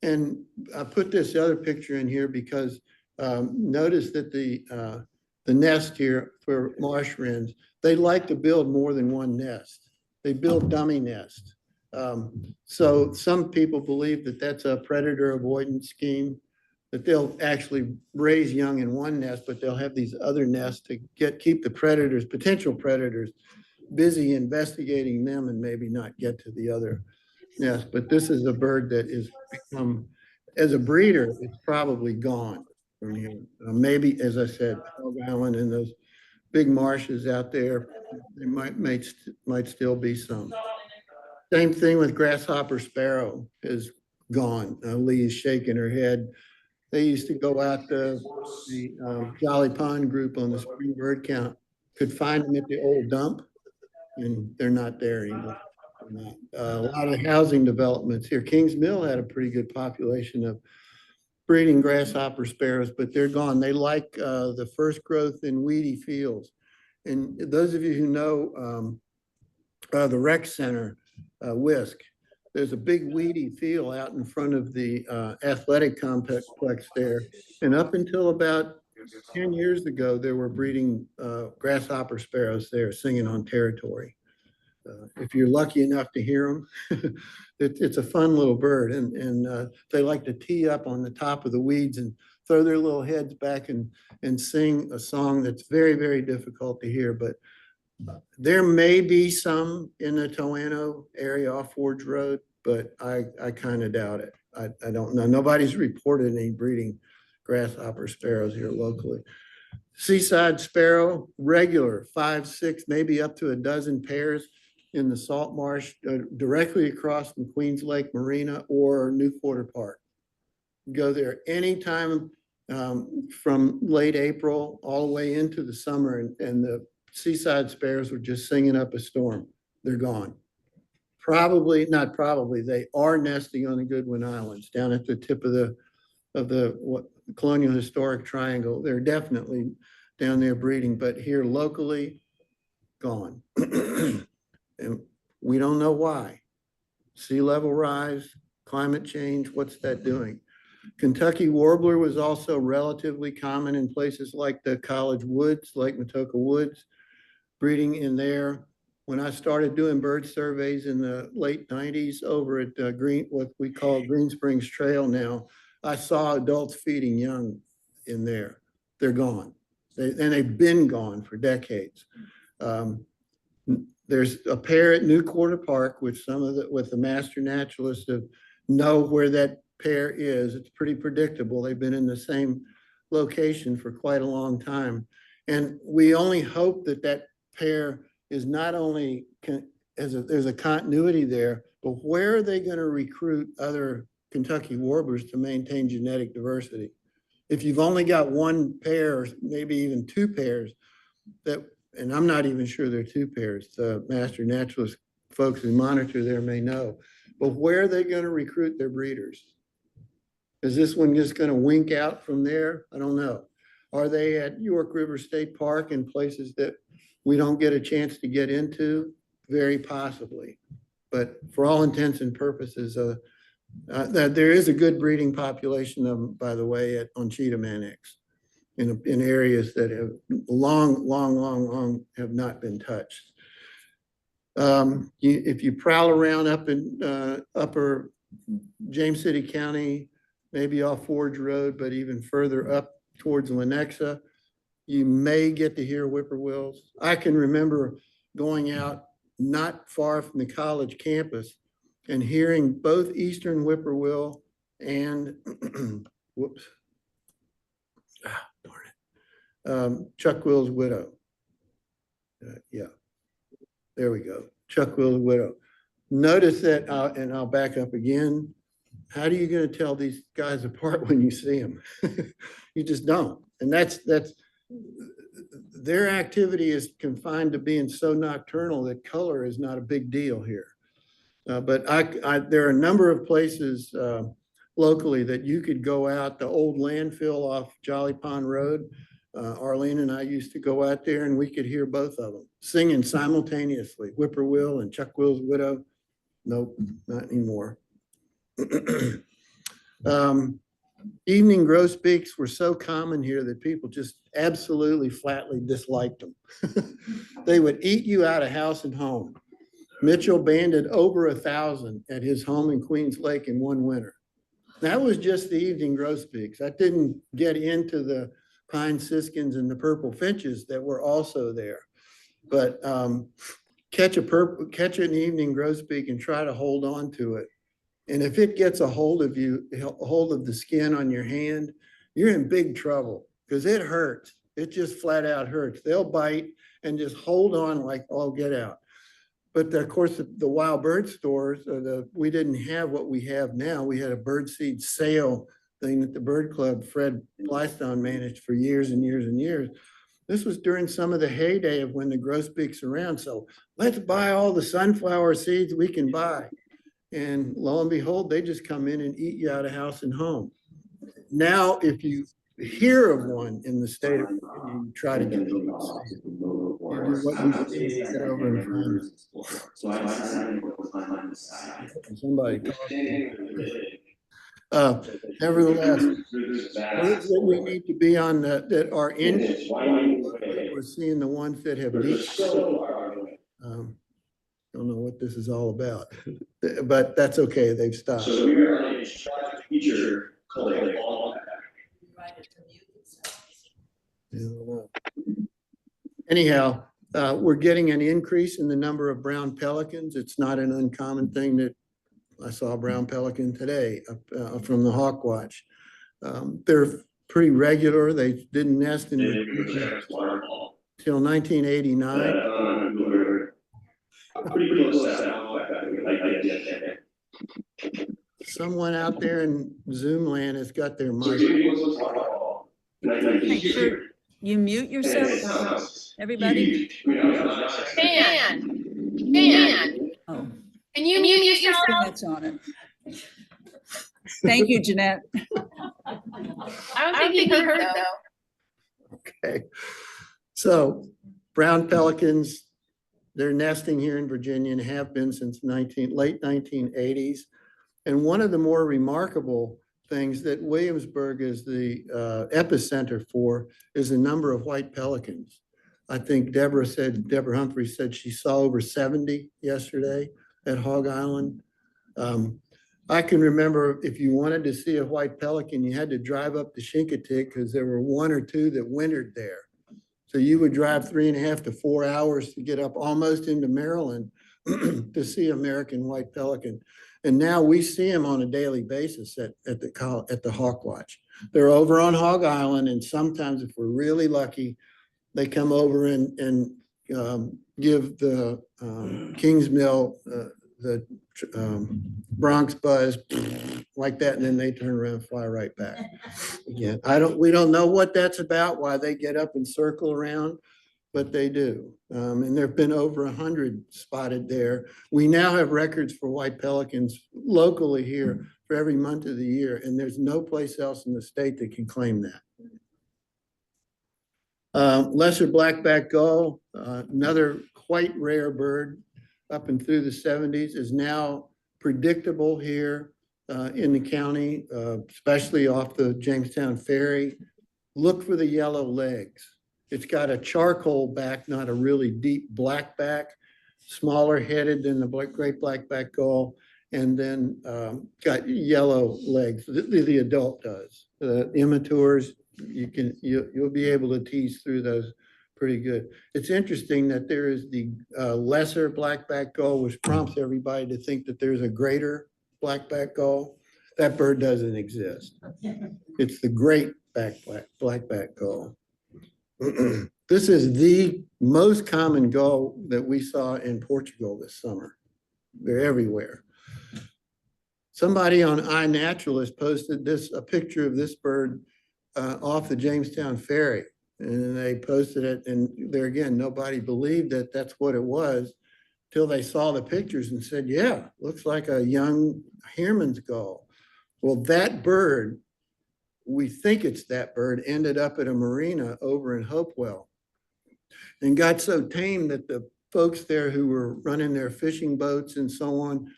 And I put this other picture in here because notice that the nest here for marsh wrens, they like to build more than one nest. They build dummy nests. So some people believe that that's a predator avoidance scheme, that they'll actually raise young in one nest, but they'll have these other nests to keep the predators, potential predators, busy investigating them and maybe not get to the other nest. But this is a bird that is become, as a breeder, it's probably gone from here. Maybe, as I said, Hog Island and those big marshes out there, there might still be some. Same thing with grasshopper sparrow is gone. Lee is shaking her head. They used to go out to the Jolly Pond group on the spring bird count, could find them at the old dump. and they're not there anymore. They're not. A lot of housing developments here. Kings Mill had a pretty good population of breeding grasshopper sparrows, but they're gone. They like the first growth in weedy fields. And those of you who know the rec center, Whisk, there's a big weedy field out in front of the athletic complex there. And up until about 10 years ago, there were breeding grasshopper sparrows there singing on territory. If you're lucky enough to hear them, it's a fun little bird. And they like to tee up on the top of the weeds and throw their little heads back and sing a song that's very, very difficult to hear. But there may be some in the Toano area off Forge Road, but I kind of doubt it. I don't know. Nobody's reported any breeding grasshopper sparrows here locally. Seaside sparrow, regular, 5, 6, maybe up to a dozen pairs in the salt marsh directly across from Queens Lake Marina or New Quarter Park. Go there anytime from late April all the way into the summer, and the seaside sparrows were just singing up a storm. They're gone. Probably, not probably, they are nesting on the Goodwin Islands down at the tip of the Colonial Historic Triangle. They're definitely down there breeding, but here locally, gone. And we don't know why. Sea level rise, climate change, what's that doing? Kentucky warbler was also relatively common in places like the College Woods, Lake Matoka Woods, breeding in there. When I started doing bird surveys in the late 90s over at what we call Green Springs Trail now, I saw adults feeding young in there. They're gone. And they've been gone for decades. There's a pair at New Quarter Park, which with the master naturalists know where that pair is. It's pretty predictable. They've been in the same location for quite a long time. And we only hope that that pair is not only, there's a continuity there, but where are they going to recruit other Kentucky warblers to maintain genetic diversity? If you've only got one pair, or maybe even two pairs, and I'm not even sure they're two pairs, the master naturalist folks who monitor there may know, but where are they going to recruit their breeders? Is this one just going to wink out from there? I don't know. Are they at York River State Park in places that we don't get a chance to get into? Very possibly. But for all intents and purposes, there is a good breeding population of them, by the way, on Cheatham Annex in areas that have long have not been touched. If you prowl around up in upper James City County, maybe off Forge Road, but even further up towards Lenexa, you may get to hear whippoorwills. I can remember going out not far from the college campus and hearing both eastern whippoorwill and whoops, darn it, Chuck Will's widow. Yeah, there we go. Chuck Will's widow. Notice that, and I'll back up again. How are you going to tell these guys apart when you see them? You just don't. And that's their activity is confined to being so nocturnal that color is not a big deal here. But there are a number of places locally that you could go out. The old landfill off Jolly Pond Road, Arlene and I used to go out there and we could hear both of them singing simultaneously, whippoorwill and Chuck Will's widow. Nope, not anymore. Evening grosbeaks were so common here that people just absolutely flatly disliked them. They would eat you out of house and home. Mitchell banded over 1,000 at his home in Queens Lake in one winter. That was just the evening grosbeaks. That didn't get into the pine siskins and the purple finches that were also there. But catch an evening grosbeak and try to hold on to it. And if it gets a hold of you, a hold of the skin on your hand, you're in big trouble because it hurts. It just flat out hurts. They'll bite and just hold on like, oh, get out. But of course, the wild bird stores, we didn't have what we have now. We had a birdseed sale thing that the Bird Club, Fred Blystone, managed for years and years and years. This was during some of the heyday of when the grosbeak's around. So let's buy all the sunflower seeds we can buy. And lo and behold, they just come in and eat you out of house and home. Now, if you hear of one in the state of Virginia, you try to get over and see it. You do what you can, get over and find it. Somebody talking. Nevertheless, birds that we need to be on that are in, we're seeing the ones that have decreased. Don't know what this is all about, but that's okay. They've stopped. So we are on a feature called a long Anyhow, we're getting an increase in the number of brown pelicans. It's not an uncommon thing that I saw a brown pelican today from the Hawk Watch. They're pretty regular. They didn't nest until 1989. Someone out there in Zoom land has got their mic. Make sure you mute yourself, everybody. Dan. Oh, Can you mute yourself? Jeanette's on it. Thank you, Jeanette. I don't think he heard though. Okay. So brown pelicans, they're nesting here in Virginia and have been since late 1980s. And one of the more remarkable things that Williamsburg is the epicenter for is the number of white pelicans. I think Deborah Humphrey said she saw over 70 yesterday at Hog Island. I can remember if you wanted to see a white pelican, you had to drive up to Chincoteague because there were one or two that wintered there. So you would drive 3.5 to 4 hours to get up almost into Maryland to see American white pelican. And now we see them on a daily basis at the Hawk Watch. They're over on Hog Island, and sometimes if we're really lucky, they come over and give the Kings Mill the Bronx buzz like that, and then they turn around and fly right back again. We don't know what that's about, why they get up and circle around, but they do. And there have been over 100 spotted there. We now have records for white pelicans locally here for every month of the year, and there's no place else in the state that can claim that. Lesser blackback gull, another quite rare bird up and through the 70s, is now predictable here in the county, especially off the Jamestown Ferry. Look for the yellow legs. It's got a charcoal back, not a really deep black back, smaller headed than the great blackback gull, and then got yellow legs. The adult does. The immatures, you'll be able to tease through those pretty good. It's interesting that there is the lesser blackback gull, which prompts everybody to think that there's a greater blackback gull. That bird doesn't exist. It's the great blackback gull. This is the most common gull that we saw in Portugal this summer. They're everywhere. Somebody on iNaturalist posted a picture of this bird off the Jamestown Ferry. And they posted it, and there again, nobody believed that that's what it was till they saw the pictures and said, yeah, looks like a young Heermann's gull. Well, that bird, we think it's that bird, ended up at a marina over in Hopewell and got so tame that the folks there who were running their fishing boats and so on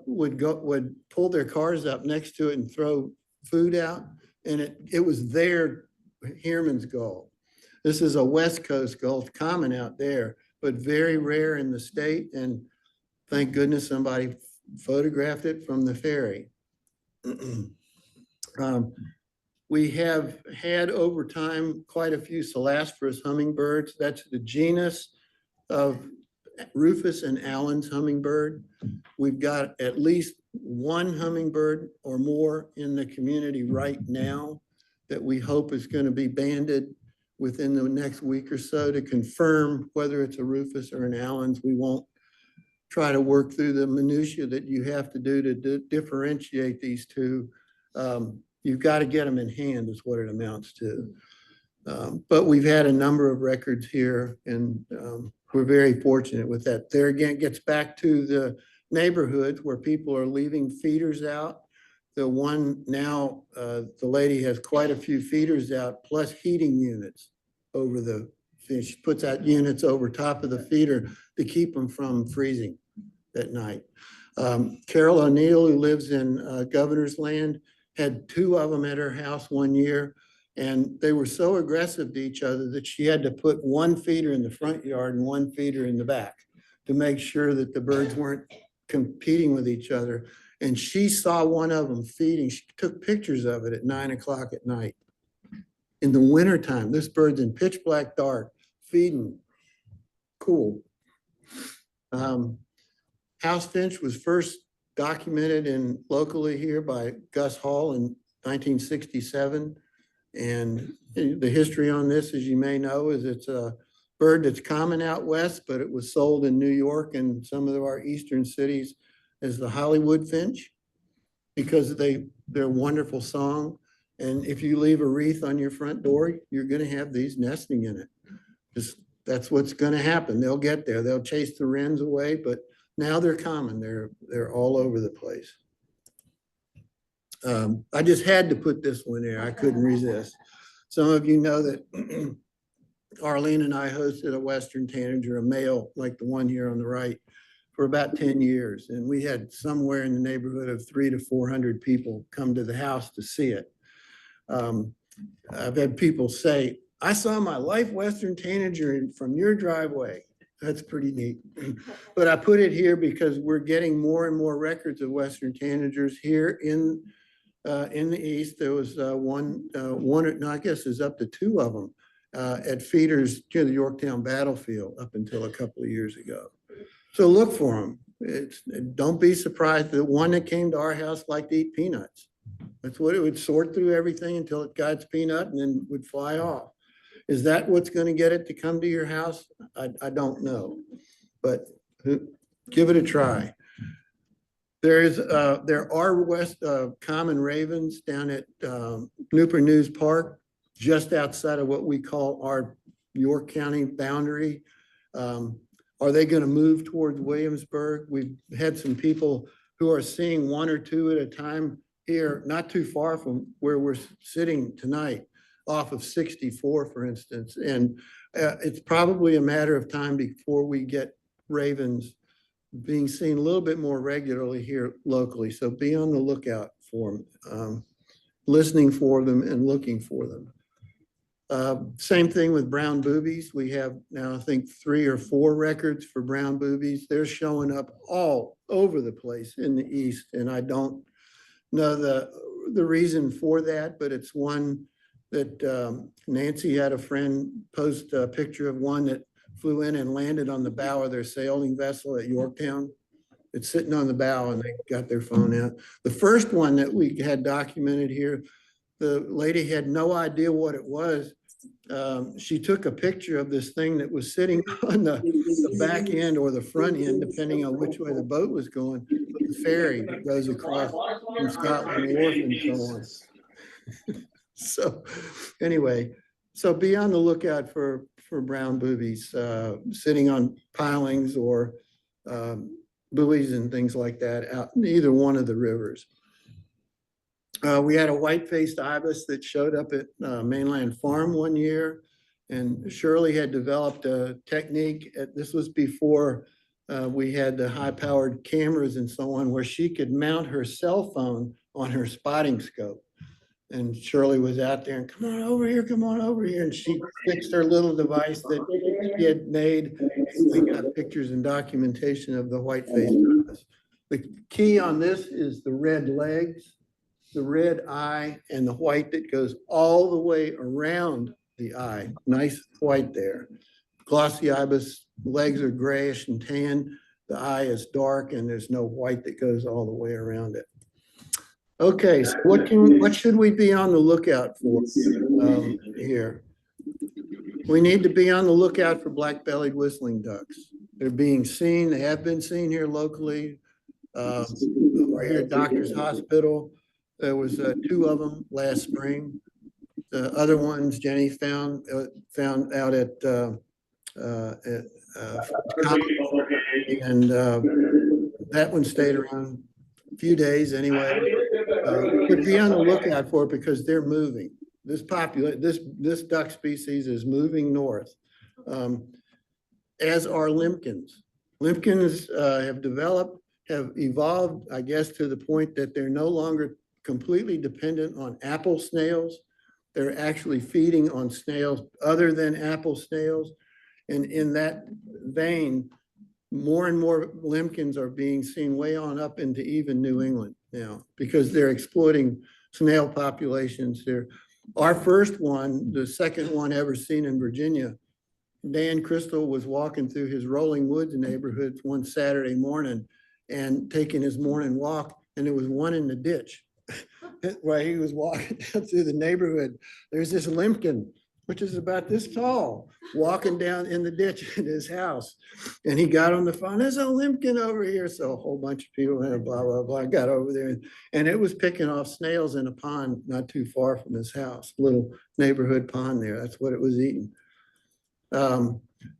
would pull their cars up next to it and throw food out. And it was their Heermann's gull. This is a West Coast gull. It's common out there, but very rare in the state. And thank goodness somebody photographed it from the ferry. We have had over time quite a few Selasphorus hummingbirds. That's the genus of Rufus and Allen's hummingbird. We've got at least one hummingbird or more in the community right now that we hope is going to be banded within the next week or so to confirm whether it's a Rufus or an Allen's. We won't try to work through the minutia that you have to do to differentiate these two. You've got to get them in hand is what it amounts to. But we've had a number of records here, and we're very fortunate with that. There again, it gets back to the neighborhoods where people are leaving feeders out. The one now, the lady has quite a few feeders out, plus heating units over the fish. She puts out units over top of the feeder to keep them from freezing at night. Carol O'Neill, who lives in Governor's Land, had 2 of them at her house one year. And they were so aggressive to each other that she had to put 1 feeder in the front yard and 1 feeder in the back to make sure that the birds weren't competing with each other. And she saw one of them feeding. She took pictures of it at 9 o'clock at night. In the wintertime, this bird's in pitch black dark, feeding. Cool. House finch was first documented locally here by Gus Hall in 1967. And the history on this, as you may know, is it's a bird that's common out west, but it was sold in New York and some of our eastern cities as the Hollywood finch because their wonderful song. And if you leave a wreath on your front door, you're going to have these nesting in it. That's what's going to happen. They'll get there. They'll chase the wrens away, but now they're common. They're all over the place. I just had to put this one there. I couldn't resist. Some of you know that Arlene and I hosted a Western tanager, a male like the one here on the right, for about 10 years. And we had somewhere in the neighborhood of 300 to 400 people come to the house to see it. I've had people say, I saw my life Western tanager from your driveway. That's pretty neat. But I put it here because we're getting more and more records of Western tanagers here in the east. There was I guess there's up to 2 of them at feeders to the Yorktown battlefield up until a couple of years ago. So look for them. Don't be surprised. The one that came to our house liked to eat peanuts. That's what it would sort through everything until it got its peanut and then would fly off. Is that what's going to get it to come to your house? I don't know, but give it a try. There are common ravens down at Newport News Park, just outside of what we call our York County boundary. Are they going to move towards Williamsburg? We've had some people who are seeing 1 or 2 at a time here, not too far from where we're sitting tonight, off of 64, for instance. And it's probably a matter of time before we get ravens being seen a little bit more regularly here locally. So be on the lookout for them, listening for them and looking for them. Same thing with brown boobies. We have now, I think, 3 or 4 records for brown boobies. They're showing up all over the place in the east. And I don't know the reason for that, but it's one that Nancy had a friend post a picture of one that flew in and landed on the bow of their sailing vessel at Yorktown. It's sitting on the bow and they got their phone out. The first one that we had documented here, the lady had no idea what it was. She took a picture of this thing that was sitting on the back end or the front end, depending on which way the boat was going, the ferry that goes across from Scotland Wharf and so on. So anyway, so be on the lookout for brown boobies sitting on pilings or buoys and things like that out in either one of the rivers. We had a white-faced ibis that showed up at Mainland Farm one year, and Shirley had developed a technique. This was before we had the high-powered cameras and so on, where she could mount her cell phone on her spotting scope. And Shirley was out there and come on over here. And she fixed her little device that she had made. We got pictures and documentation of the white-faced ibis. The key on this is the red legs, the red eye, and the white that goes all the way around the eye. Nice white there. Glossy ibis, legs are grayish and tan. The eye is dark and there's no white that goes all the way around it. Okay, so what should we be on the lookout for here? We need to be on the lookout for black-bellied whistling ducks. They're being seen. They have been seen here locally. We're here at Doctor's Hospital. There was 2 of them last spring. The other ones Jenny found out at and that one stayed around a few days anyway. But be on the lookout for it because they're moving. This duck species is moving north, as are limpkins. Limpkins have evolved, I guess, to the point that they're no longer completely dependent on apple snails. They're actually feeding on snails other than apple snails. And in that vein, more and more limpkins are being seen way on up into even New England now because they're exploiting snail populations there. Our first one, the second one ever seen in Virginia, Dan Crystal was walking through his Rolling Woods neighborhood one Saturday morning and taking his morning walk, and there was one in the ditch. While he was walking down through the neighborhood, there's this limpkin, which is about this tall, walking down in the ditch in his house. And he got on the phone, there's a limpkin over here. So a whole bunch of people, blah, blah, blah, got over there. And it was picking off snails in a pond not too far from his house, little neighborhood pond there. That's what it was eating.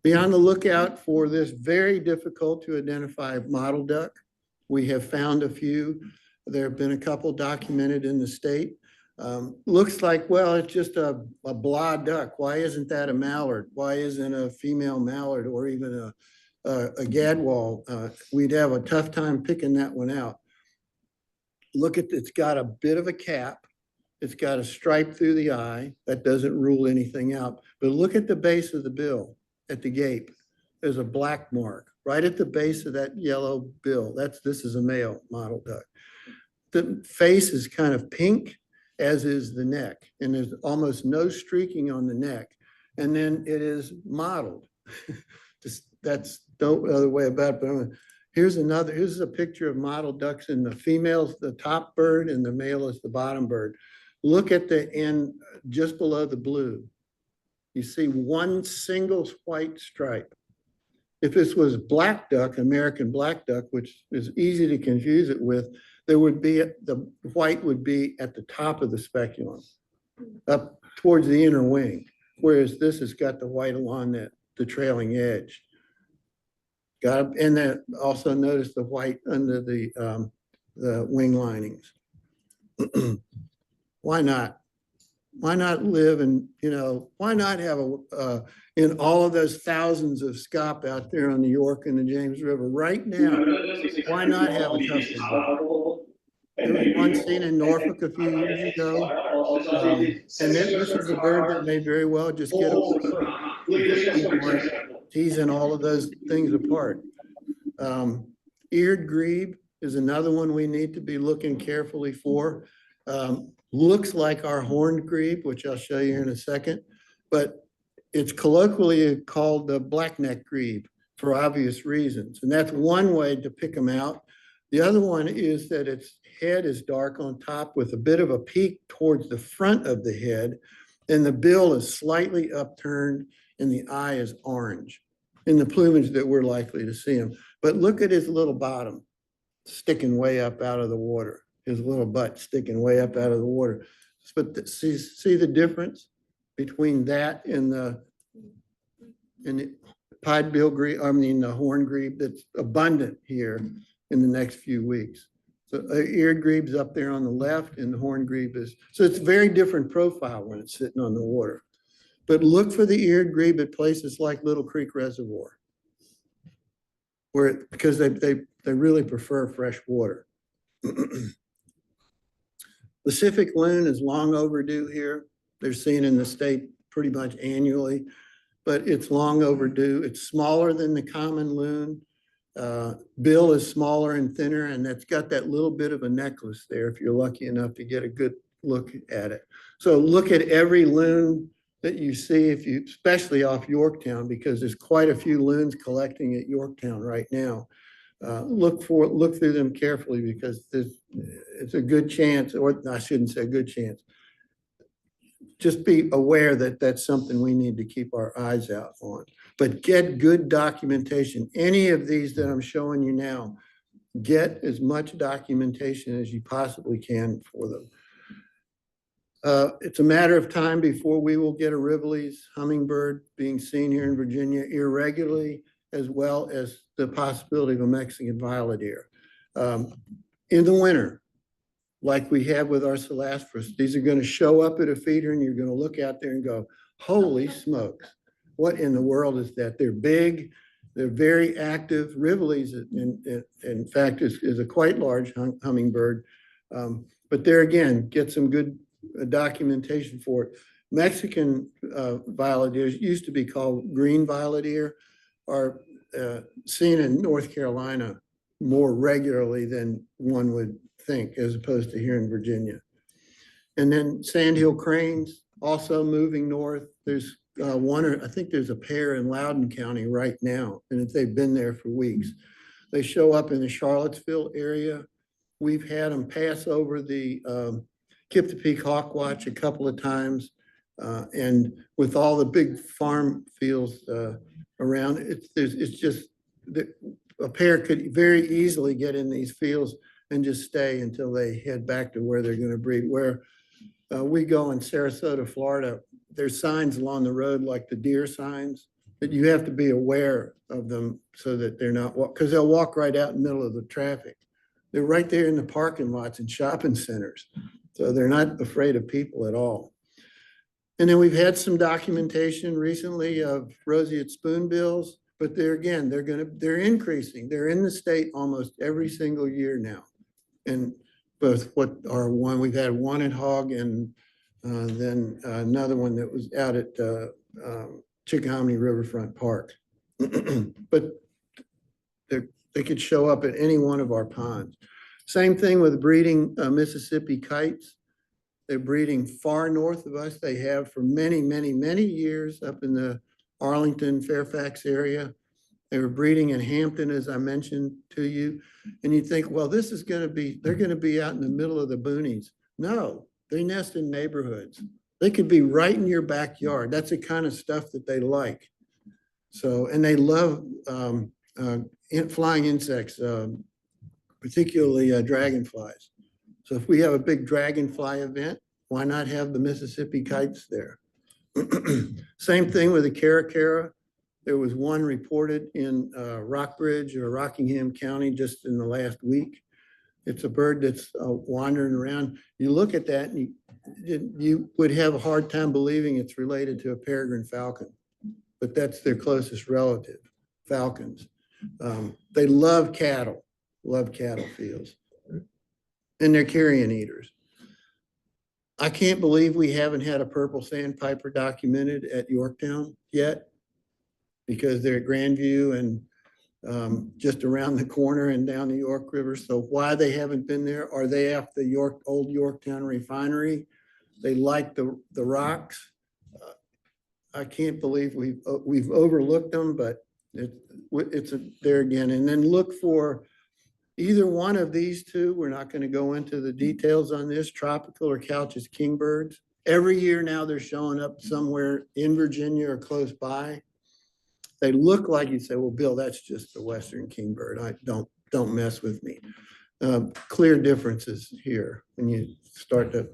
Be on the lookout for this very difficult to identify mottle duck. We have found a few. There have been a couple documented in the state. Looks like, well, it's just a blah duck. Why isn't that a mallard? Why isn't a female mallard or even a gadwall? We'd have a tough time picking that one out. Look at, it's got a bit of a cap. It's got a stripe through the eye. That doesn't rule anything out. But look at the base of the bill, at the gape. There's a black mark right at the base of that yellow bill. This is a male mottle duck. The face is kind of pink, as is the neck, and there's almost no streaking on the neck. And then it is mottled. That's no other way about it. But here's a picture of mottled ducks, and the female's the top bird and the male is the bottom bird. Look at the end just below the blue. You see one single white stripe. If this was black duck, American black duck, which is easy to confuse it with, there would be, the white would be at the top of the speculum, up towards the inner wing, whereas this has got the white along the trailing edge. And then also notice the white under the wing linings. Why not? Why not live and, why not have in all of those thousands of scop out there on the York and the James River right now? Why not have a couple? There was one seen in Norfolk a few years ago. And this is a bird that may very well just get teasing all of those things apart. Eared grebe is another one we need to be looking carefully for. Looks like our horned grebe, which I'll show you in a second, but it's colloquially called the blackneck grebe for obvious reasons. And that's one way to pick them out. The other one is that its head is dark on top with a bit of a peak towards the front of the head, and the bill is slightly upturned and the eye is orange in the plumage that we're likely to see him. But look at his little bottom sticking way up out of the water. His little butt sticking way up out of the water. But see the difference between that and the pied bill grebe, the horn grebe that's abundant here in the next few weeks. So eared grebe's up there on the left and the horn grebe is, so it's a very different profile when it's sitting on the water. But look for the eared grebe at places like Little Creek Reservoir, because they really prefer fresh water. Pacific loon is long overdue here. They're seen in the state pretty much annually, but it's long overdue. It's smaller than the common loon. Bill is smaller and thinner, and that's got that little bit of a necklace there if you're lucky enough to get a good look at it. So look at every loon that you see, especially off Yorktown, because there's quite a few loons collecting at Yorktown right now. Look through them carefully because it's a good chance, or I shouldn't say a good chance. Just be aware that that's something we need to keep our eyes out on. But get good documentation. Any of these that I'm showing you now, get as much documentation as you possibly can for them. It's a matter of time before we will get a Rivley's hummingbird being seen here in Virginia irregularly, as well as the possibility of a Mexican violet ear. In the winter, like we have with our Celastrus, these are going to show up at a feeder and you're going to look out there and go, holy smokes, what in the world is that? They're big, they're very active. Rivley's, in fact, is a quite large hummingbird. But there again, get some good documentation for it. Mexican violet ears used to be called green violet ear, are seen in North Carolina more regularly than one would think, as opposed to here in Virginia. And then sandhill cranes also moving north. There's I think there's a pair in Loudoun County right now, and if they've been there for weeks. They show up in the Charlottesville area. We've had them pass over the Kip-to-Peak Hawk Watch a couple of times. And with all the big farm fields around, it's just, a pair could very easily get in these fields and just stay until they head back to where they're going to breed. Where we go in Sarasota, Florida, there's signs along the road like the deer signs, that you have to be aware of them so that they're not, because they'll walk right out in the middle of the traffic. They're right there in the parking lots and shopping centers. So they're not afraid of people at all. And then we've had some documentation recently of roseate spoonbills, but they're increasing. They're in the state almost every single year now. And both we've had one at Hogg and then another one that was out at Chickahominy Riverfront Park. But they could show up at any one of our ponds. Same thing with breeding Mississippi kites. They're breeding far north of us. They have for many, many, many years up in the Arlington, Fairfax area. They were breeding in Hampton, as I mentioned to you. And you think, well, they're going to be out in the middle of the boonies. No, they nest in neighborhoods. They could be right in your backyard. That's the kind of stuff that they like. So, and they love flying insects, particularly dragonflies. So if we have a big dragonfly event, why not have the Mississippi kites there? Same thing with the caracara. There was one reported in Rockbridge or Rockingham County just in the last week. It's a bird that's wandering around. You look at that and you would have a hard time believing it's related to a peregrine falcon, but that's their closest relative, falcons. They love cattle fields, and they're carrion eaters. I can't believe we haven't had a purple sandpiper documented at Yorktown yet, because they're at Grandview and just around the corner and down the York River. So why they haven't been there? Are they off the old Yorktown refinery? They like the rocks. I can't believe we've overlooked them, but it's there again. And then look for either one of these two. We're not going to go into the details on this, tropical or Couch's kingbirds. Every year now they're showing up somewhere in Virginia or close by. They look like, you say, well, Bill, that's just the Western kingbird. Don't mess with me. Clear differences here when you start to.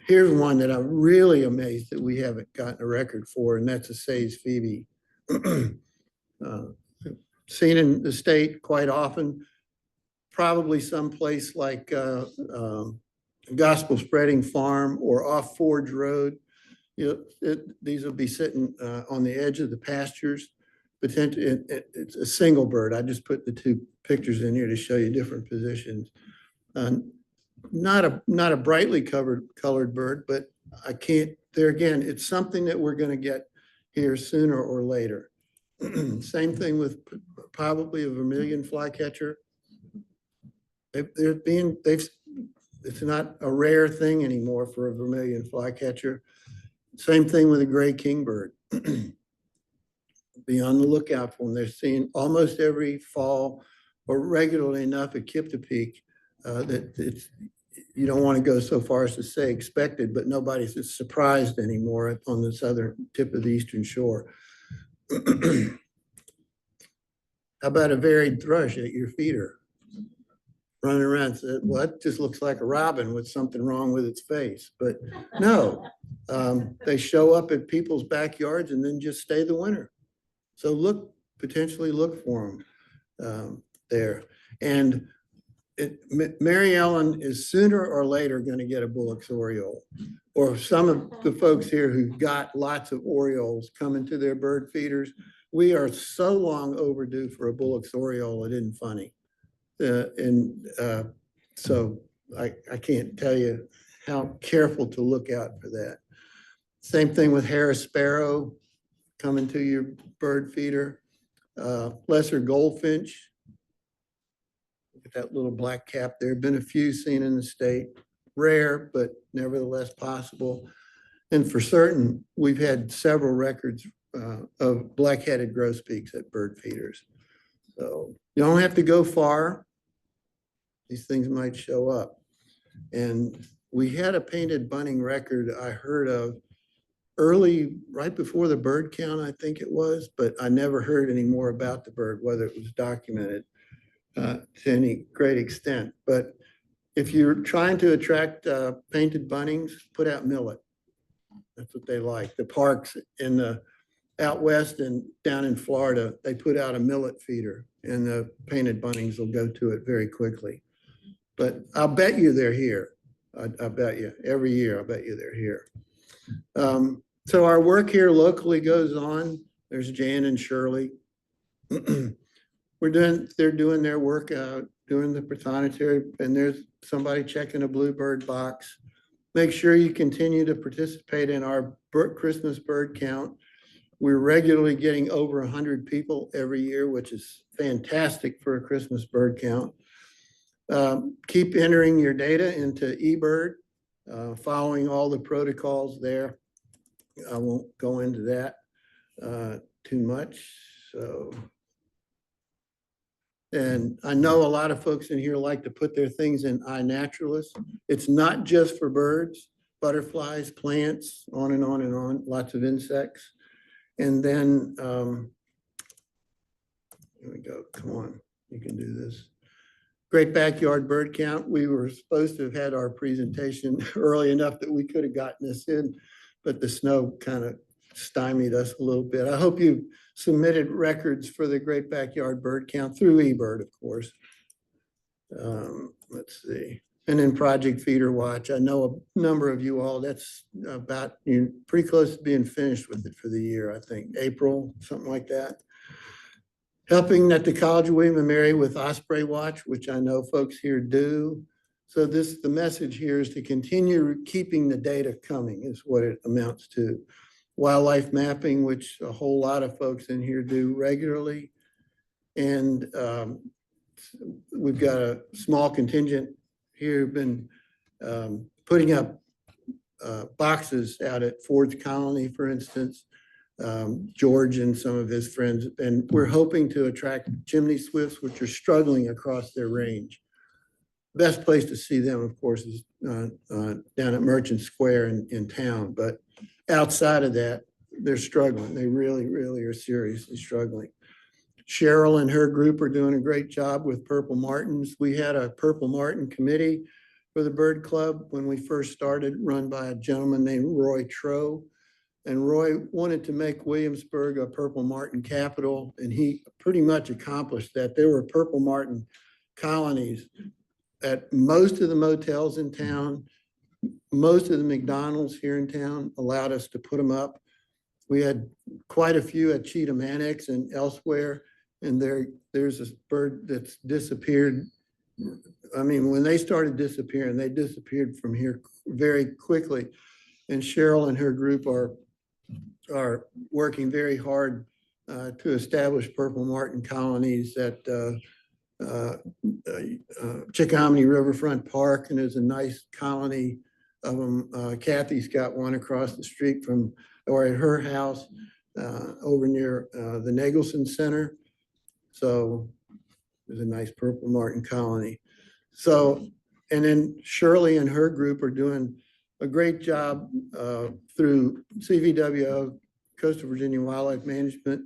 Here's one that I'm really amazed that we haven't gotten a record for, and that's a Say's Phoebe. Seen in the state quite often, probably someplace like Gospel Spreading Farm or off Forge Road. These will be sitting on the edge of the pastures. Potentially, it's a single bird. I just put the two pictures in here to show you different positions. Not a brightly colored bird, but I can't. There again, it's something that we're going to get here sooner or later. Same thing with probably a vermilion flycatcher. It's not a rare thing anymore for a vermilion flycatcher. Same thing with a gray kingbird. Be on the lookout for them. They're seen almost every fall or regularly enough at Kip-to-Peak that you don't want to go so far as to say expected, but nobody's surprised anymore on the southern tip of the eastern shore. How about a varied thrush at your feeder? running around and said, well, that just looks like a robin with something wrong with its face. But no, they show up at people's backyards and then just stay the winter. So potentially look for them there. And Mary Ellen is sooner or later going to get a Bullock's Oriole. Or some of the folks here who've got lots of Orioles coming to their bird feeders. We are so long overdue for a Bullock's Oriole, it isn't funny. So I can't tell you how careful to look out for that. Same thing with Harris Sparrow coming to your bird feeder. Lesser goldfinch. Look at that little black cap. There have been a few seen in the state. Rare, but nevertheless possible. And for certain, we've had several records of black-headed grosbeaks at bird feeders. So you don't have to go far. These things might show up. And we had a painted bunting record I heard of early, right before the bird count, I think it was, but I never heard any more about the bird, whether it was documented to any great extent. But if you're trying to attract painted buntings, put out millet. That's what they like. The parks in the out west and down in Florida, they put out a millet feeder and the painted buntings will go to it very quickly. But I'll bet you they're here. I bet you every year, I'll bet you they're here. So our work here locally goes on. There's Jan and Shirley. They're doing their work out, doing the prothonotary, and there's somebody checking a bluebird box. Make sure you continue to participate in our Christmas bird count. We're regularly getting over 100 people every year, which is fantastic for a Christmas bird count. Keep entering your data into eBird, following all the protocols there. I won't go into that too much. And I know a lot of folks in here like to put their things in iNaturalist. It's not just for birds, butterflies, plants, on and on and on, lots of insects. And then, here we go, come on, you can do this. Great Backyard Bird Count. We were supposed to have had our presentation early enough that we could have gotten this in, but the snow kind of stymied us a little bit. I hope you submitted records for the Great Backyard Bird Count through eBird, of course. Let's see. And then Project Feeder Watch. I know a number of you all, that's about, you're pretty close to being finished with it for the year, I think. April, something like that. Helping at the College of William and Mary with Osprey Watch, which I know folks here do. So the message here is to continue keeping the data coming is what it amounts to. Wildlife mapping, which a whole lot of folks in here do regularly. And we've got a small contingent here been putting up boxes out at Ford's Colony, for instance, George and some of his friends. And we're hoping to attract chimney swifts, which are struggling across their range. Best place to see them, of course, is down at Merchant Square in town. But outside of that, they're struggling. They really, really are seriously struggling. Cheryl and her group are doing a great job with purple martins. We had a purple martin committee for the Bird Club when we first started, run by a gentleman named Roy Troe. And Roy wanted to make Williamsburg a purple martin capital, and he pretty much accomplished that. There were purple martin colonies at most of the motels in town. Most of the McDonald's here in town allowed us to put them up. We had quite a few at Cheatham Annex and elsewhere, and there's this bird that's disappeared. I mean, when they started disappearing, they disappeared from here very quickly. And Cheryl and her group are working very hard to establish purple martin colonies at Chickahominy Riverfront Park, and there's a nice colony of them. Kathy's got one across the street or at her house over near the Nagelson Center. So there's a nice purple martin colony. So, and then Shirley and her group are doing a great job through CVWO, Coastal Virginia Wildlife Management.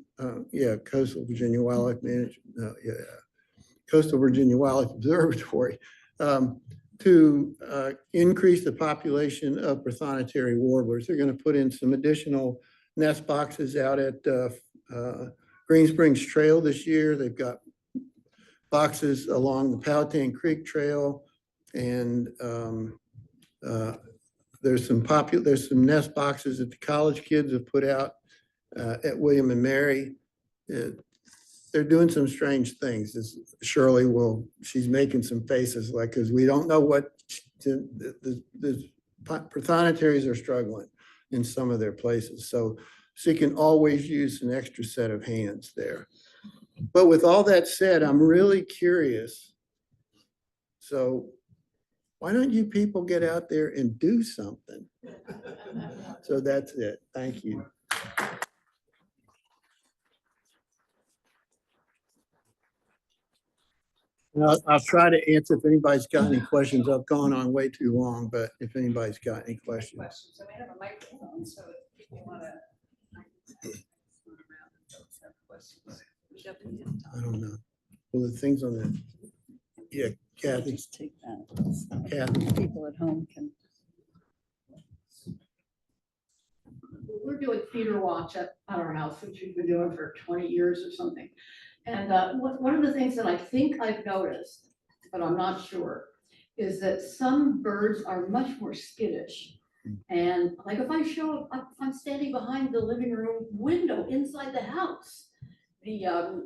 Coastal Virginia Wildlife Management. Coastal Virginia Wildlife Observatory, to increase the population of prothonotary warblers. They're going to put in some additional nest boxes out at Green Springs Trail this year. They've got boxes along the Powhatan Creek Trail, and there's some nest boxes that the college kids have put out at William and Mary. They're doing some strange things. Shirley she's making some faces like, because we don't know what the prothonotaries are struggling in some of their places. So she can always use an extra set of hands there. But with all that said, I'm really curious. So why don't you people get out there and do something? So that's it. Thank you. I'll try to answer if anybody's got any questions. I've gone on way too long, but if anybody's got any questions. So we have a microphone, so if you want to. I don't know. Well, the things on the, yeah, Kathy. Just take that. Kathy. People at home can. We're doing feeder watch at our house, which we've been doing for 20 years or something. And one of the things that I think I've noticed, but I'm not sure, is that some birds are much more skittish. And like if I show up, I'm standing behind the living room window inside the house, the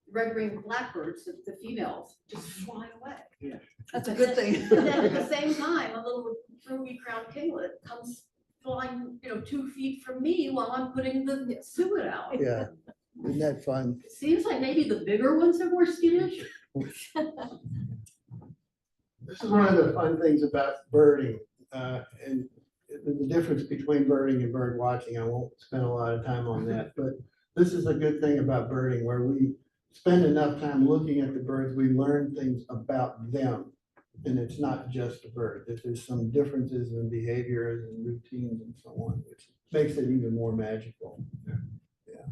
red-winged blackbirds, the females, just fly away. Yeah, that's a good thing. And then at the same time, a little ruby-crowned kinglet comes flying, 2 feet from me while I'm putting the suet out. Yeah, isn't that fun? It seems like maybe the bigger ones are more skittish. This is one of the fun things about birding, and the difference between birding and bird watching. I won't spend a lot of time on that, but this is a good thing about birding, where we spend enough time looking at the birds, we learn things about them. And it's not just a bird, that there's some differences in behaviors and routines and so on, which makes it even more magical. Yeah.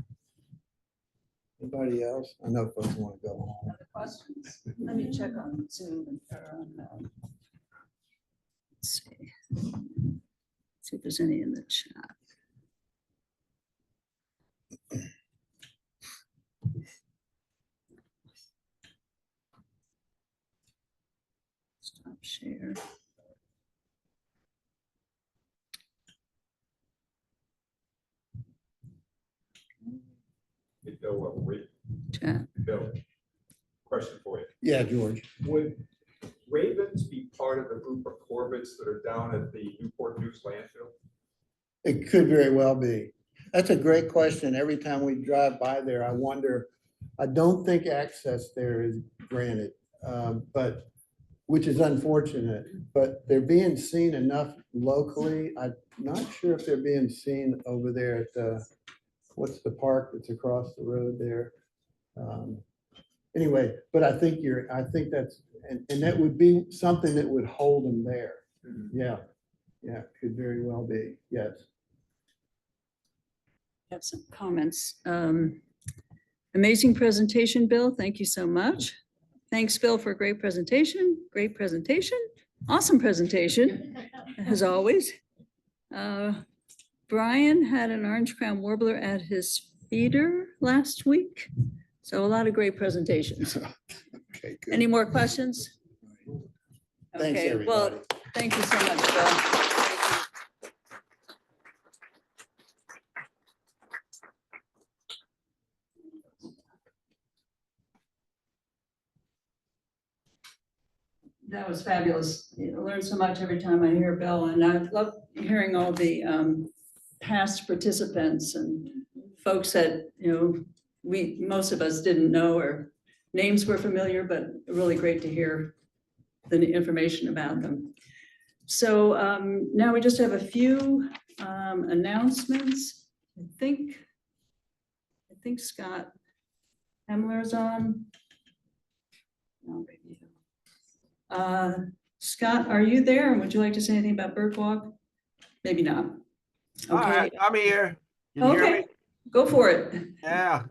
Anybody else? I know folks want to go home. Other questions? Let me check on Zoom or on, let's see if there's any in the chat. Stop share. Hey, Bill, wait, Chat. Bill, question for you. Yeah, George. Would ravens be part of the group of corvids that are down at the Newport News landfill? It could very well be. That's a great question. Every time we drive by there, I wonder, I don't think access there is granted, but which is unfortunate, but they're being seen enough locally. I'm not sure if they're being seen over there at the, what's the park that's across the road there? Anyway, but I think that's, and that would be something that would hold them there. Yeah, yeah, could very well be, yes. Have some comments. Amazing presentation, Bill. Thank you so much. Thanks, Phil, for a great presentation. Great presentation. Awesome presentation, as always. Brian had an orange crown warbler at his feeder last week. So a lot of great presentations. Okay, good. Any more questions? Thanks, Okay, well, everybody. thank you so much, Bill. That was fabulous. I learn so much every time I hear Bill, and I love hearing all the past participants and folks that, most of us didn't know, or names were familiar, but really great to hear the information about them. So now we just have a few announcements. I think Scott Hemler's on. No, maybe. Scott, are you there? And would you like to say anything about Bird Walk? Maybe not. Okay, I'm here. Can you hear okay, me? go for it. Yeah.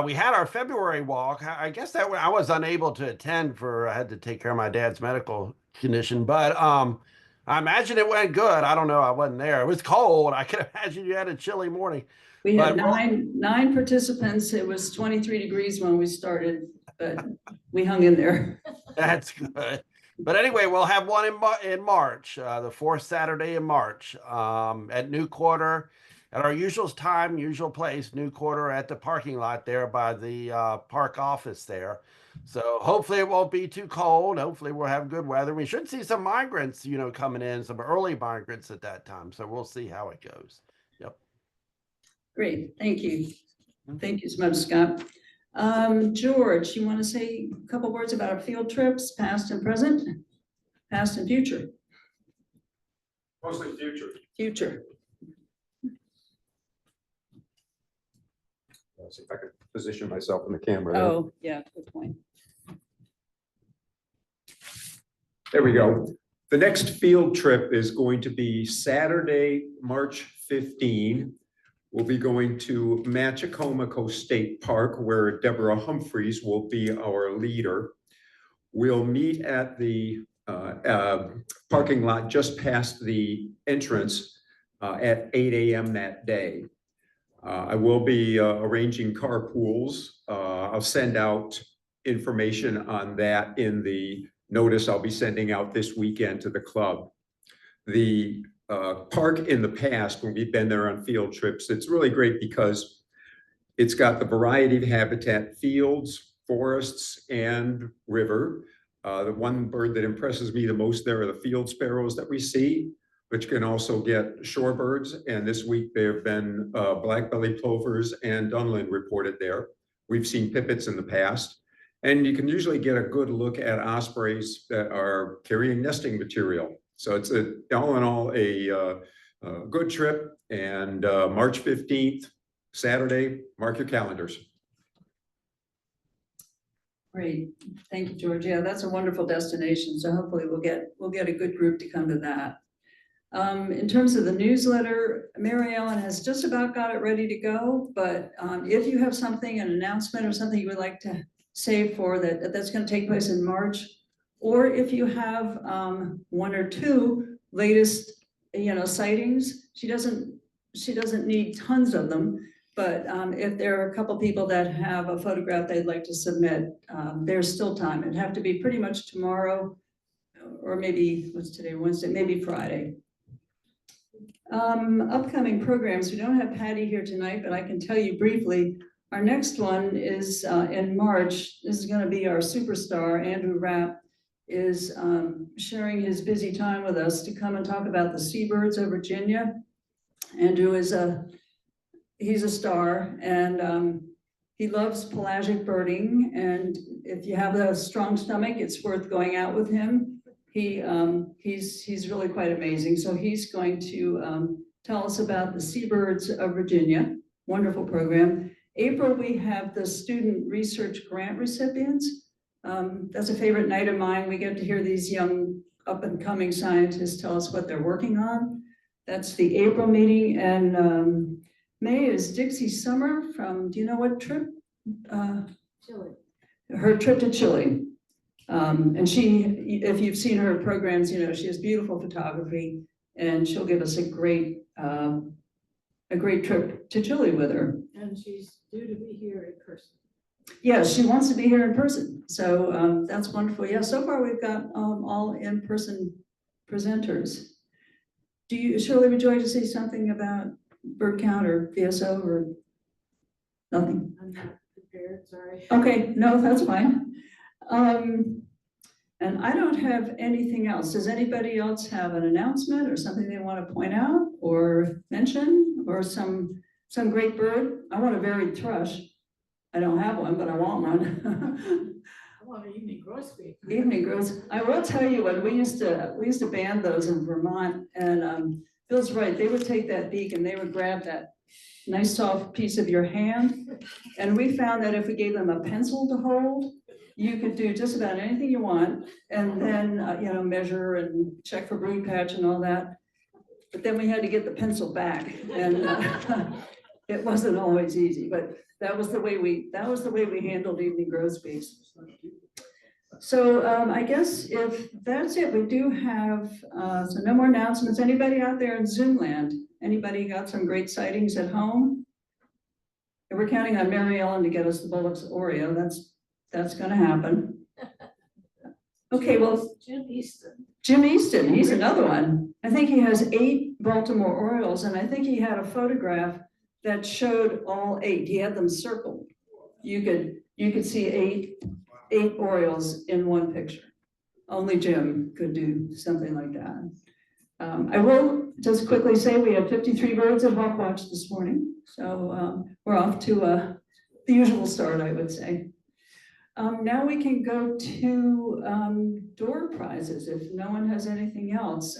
We had our February walk. I guess that I was unable to attend I had to take care of my dad's medical condition, but I imagine it went good. I don't know. I wasn't there. It was cold. I can imagine you had a chilly morning. We had But nine participants. It was 23 degrees when we started, but we hung in there. that's good. But anyway, we'll have one in March, the fourth Saturday in March, at New Quarter, at our usual time, usual place, New Quarter at the parking lot there by the park office there. So hopefully it won't be too cold. Hopefully we'll have good weather. We should see some migrants, coming in, some early migrants at that time. So we'll see how it goes. Yep. Great, thank you. Thank you so much, Scott. George, you want to say a couple words about our field trips, past and present, past and future? Mostly future. Future. Let's see if I can position myself in the camera. There. Oh, yeah, good point. There we go. The next field trip is going to be Saturday, March 15. We'll be going to Machicomico State Park, where Deborah Humphreys will be our leader. We'll meet at the parking lot just past the entrance at 8 a.m. that day. I will be arranging carpools. I'll send out information on that in the notice I'll be sending out this weekend to the club. The park in the past, when we've been there on field trips, it's really great because it's got the variety of habitat, fields, forests, and river. The one bird that impresses me the most there are the field sparrows that we see, which can also get shorebirds. And this week there have been black-bellied plovers and dunlin reported there. We've seen pipits in the past. And you can usually get a good look at ospreys that are carrying nesting material. So it's all in all a good trip, and March 15th, Saturday, mark your calendars. Great, thank you, George. Yeah, that's a wonderful destination. So hopefully we'll get a good group to come to that. In terms of the newsletter, Mary Ellen has just about got it ready to go. But if you have something, an announcement or something you would like to say for that's going to take place in March, or if you have one or two latest, sightings, she doesn't need tons of them, but if there are a couple people that have a photograph they'd like to submit, there's still time. It'd have to be pretty much tomorrow, or maybe, what's today, Wednesday, maybe Friday. Upcoming programs, we don't have Patty here tonight, but I can tell you briefly, our next one is in March. This is going to be our superstar, Andrew Rapp, is sharing his busy time with us to come and talk about the seabirds of Virginia. Andrew he's a star, and he loves pelagic birding. And if you have a strong stomach, it's worth going out with him. He's really quite amazing. So he's going to tell us about the seabirds of Virginia. Wonderful program. April, we have the student research grant recipients. That's a favorite night of mine. We get to hear these young up-and-coming scientists tell us what they're working on. That's the April meeting. And May is Dixie Summer from, do you know what trip? Chile. Her trip to Chile. And she, if you've seen her programs, she has beautiful photography, and she'll give us a great trip to Chile with her. And she's due to be here in person. Yes, she wants to be here in person. So that's wonderful. Yeah, so far we've got all in-person presenters. Shirley, would you like to say something about bird count or VSO or nothing? I'm not prepared, sorry. Okay, no, that's fine. And I don't have anything else. Does anybody else have an announcement or something they want to point out or mention, or some great bird? I want a varied thrush. I don't have one, but I want one. I want an evening grosbeak. Evening grouse. I will tell you, when we used to band those in Vermont, and Bill's right, they would take that beak and they would grab that nice soft piece of your hand. And we found that if we gave them a pencil to hold, you could do just about anything you want, and then measure and check for brood patch and all that. But then we had to get the pencil back, and It wasn't always easy, but that was the way we handled evening groceries. So I guess if that's it, we do have, so no more announcements. Anybody out there in Zoom land? Anybody got some great sightings at home? And we're counting on Mary Ellen to get us the Bullock's Oreo. That's gonna happen. Okay, well, Jim Easton, he's another one. I think he has 8 Baltimore Orioles, and I think he had a photograph that showed all 8. He had them circled. You could see eight Orioles in one picture. Only Jim could do something like that. I will just quickly say we had 53 birds at Hawk Watch this morning. So we're off to the usual start, I would say. Now we can go to door prizes if no one has anything else.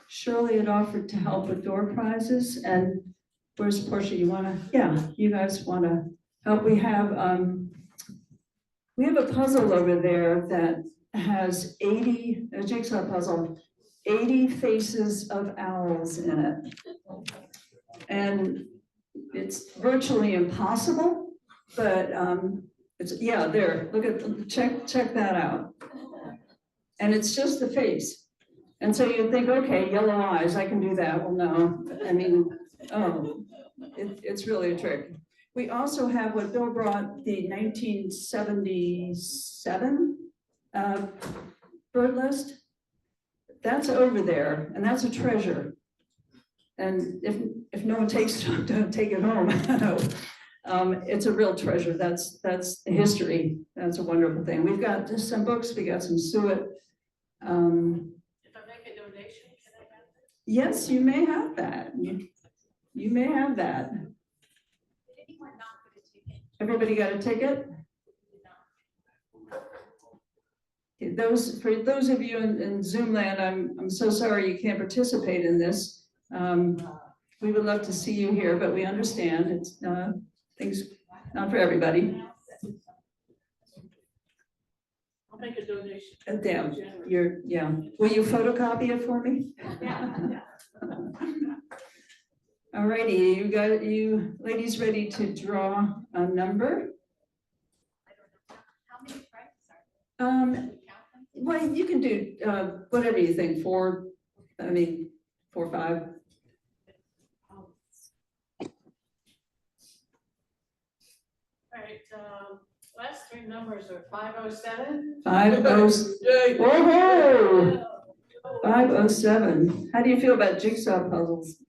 Shirley had offered to help with door prizes, and where's Portia? You guys wanna help? We have a puzzle over there that has 80, a jigsaw puzzle, 80 faces of owls in it. And it's virtually impossible, but there, check that out. And it's just the face. And so you think, okay, yellow eyes, I can do that. Well, no, I mean, it's really a trick. We also have what Bill brought, the 1977 bird list. That's over there, and that's a treasure. And if no one takes it, don't take it home. It's a real treasure. That's history. That's a wonderful thing. We've got just some books. We got some suet. If I make a donation, can I have it? Yes, you may have that. You may have that. Anyone not get a ticket? Everybody got a ticket? For those of you in Zoom land, I'm so sorry you can't participate in this. We would love to see you here, but we understand it's things not for everybody. I'll make a donation. Damn, Will you photocopy it for me? Yeah. All righty, you ladies ready to draw a number? How many prizes are there? Well, you can do whatever you think. 4, 5. All right, last 3 numbers are 507. 507. Whoa! 507. How do you feel about jigsaw puzzles?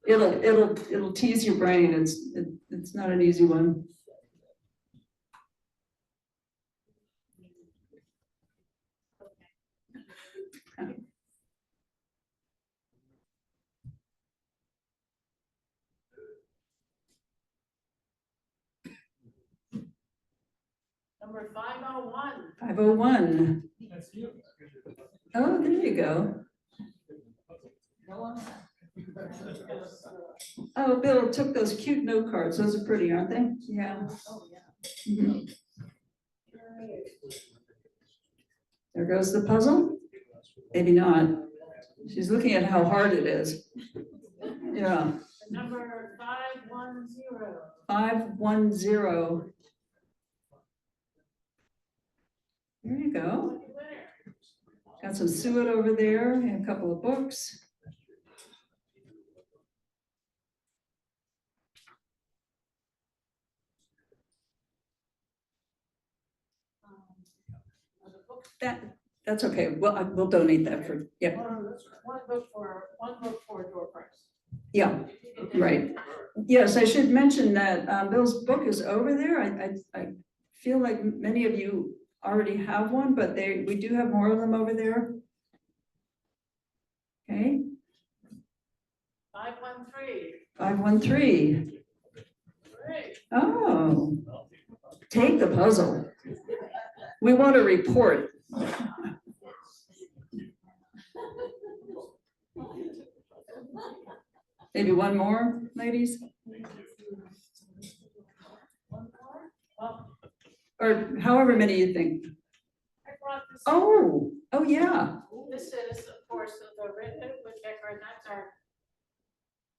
It'll tease your brain. It's not an easy one. Number 501. 501. Oh, there you go. Oh, Bill took those cute note cards. Those are pretty, aren't they? Yeah. Mhm. There goes the puzzle. Maybe not. She's looking at how hard it is. Yeah. Number 510. 510. There you go. Got some suet over there and a couple of books. That's okay. Well, we'll donate that for, yeah. One book for door prize. Yeah, right. Yes, I should mention that Bill's book is over there. I feel like many of you already have one, but we do have more of them over there. Okay. 513. 513. Great. Oh, take the puzzle. We want a report. Maybe one more, ladies? One more? Well, Or however many you think. I brought this. Oh, yeah. This is, of course, the written woodpecker, and that's our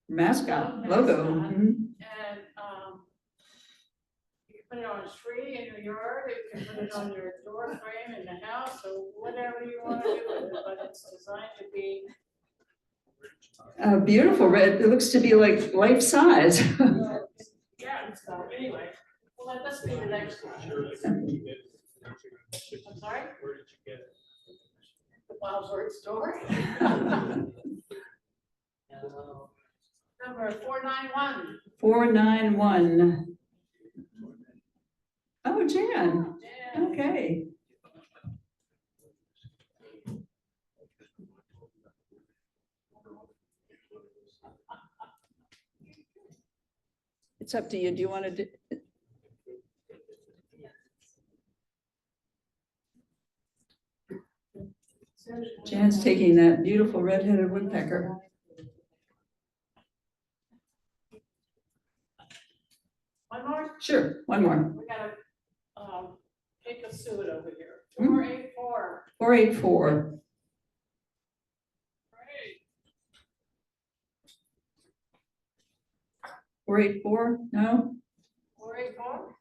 Mascot logo. Mascot. Mhm. And, you can put it on a tree in your yard, you can put it on your door frame in the house, or whatever you want to do with it, but it's designed to be. Beautiful red. It looks to be like life size. Yeah, so anyway, well, let us be the next one. I'm sorry? Where did you get it? The Wildsburg store. Number 491. 491. Oh, Jan. Yeah. Okay. It's up to you. Do you want to do? Jan's taking that beautiful red-headed woodpecker. One more, Sure, one more. we gotta, take a suit over here. Hmm. 484. 484. Great. 484, no? 484?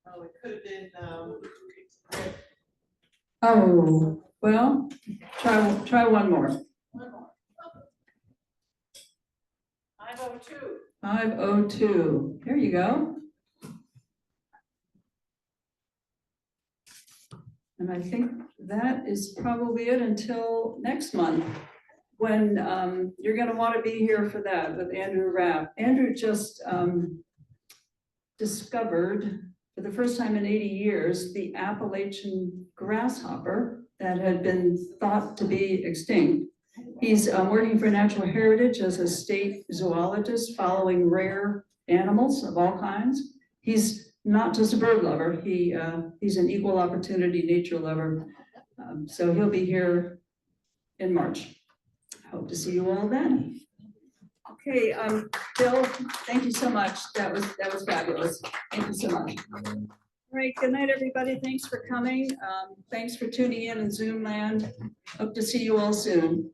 Oh, it could have been, Oh, well, try one more. One more. 502. 502, there you go. And I think that is probably it until next month, when you're gonna want to be here for that with Andrew Rapp. Andrew just discovered for the first time in 80 years, the Appalachian grasshopper that had been thought to be extinct. He's working for Natural Heritage as a state zoologist, following rare animals of all kinds. He's not just a bird lover, he's an equal opportunity nature lover. So he'll be here in March. Hope to see you all then. Okay, Bill, thank you so much. That was fabulous. Thank you so much. All right, good night, everybody. Thanks for coming. Thanks for tuning in Zoom land. Hope to see you all soon.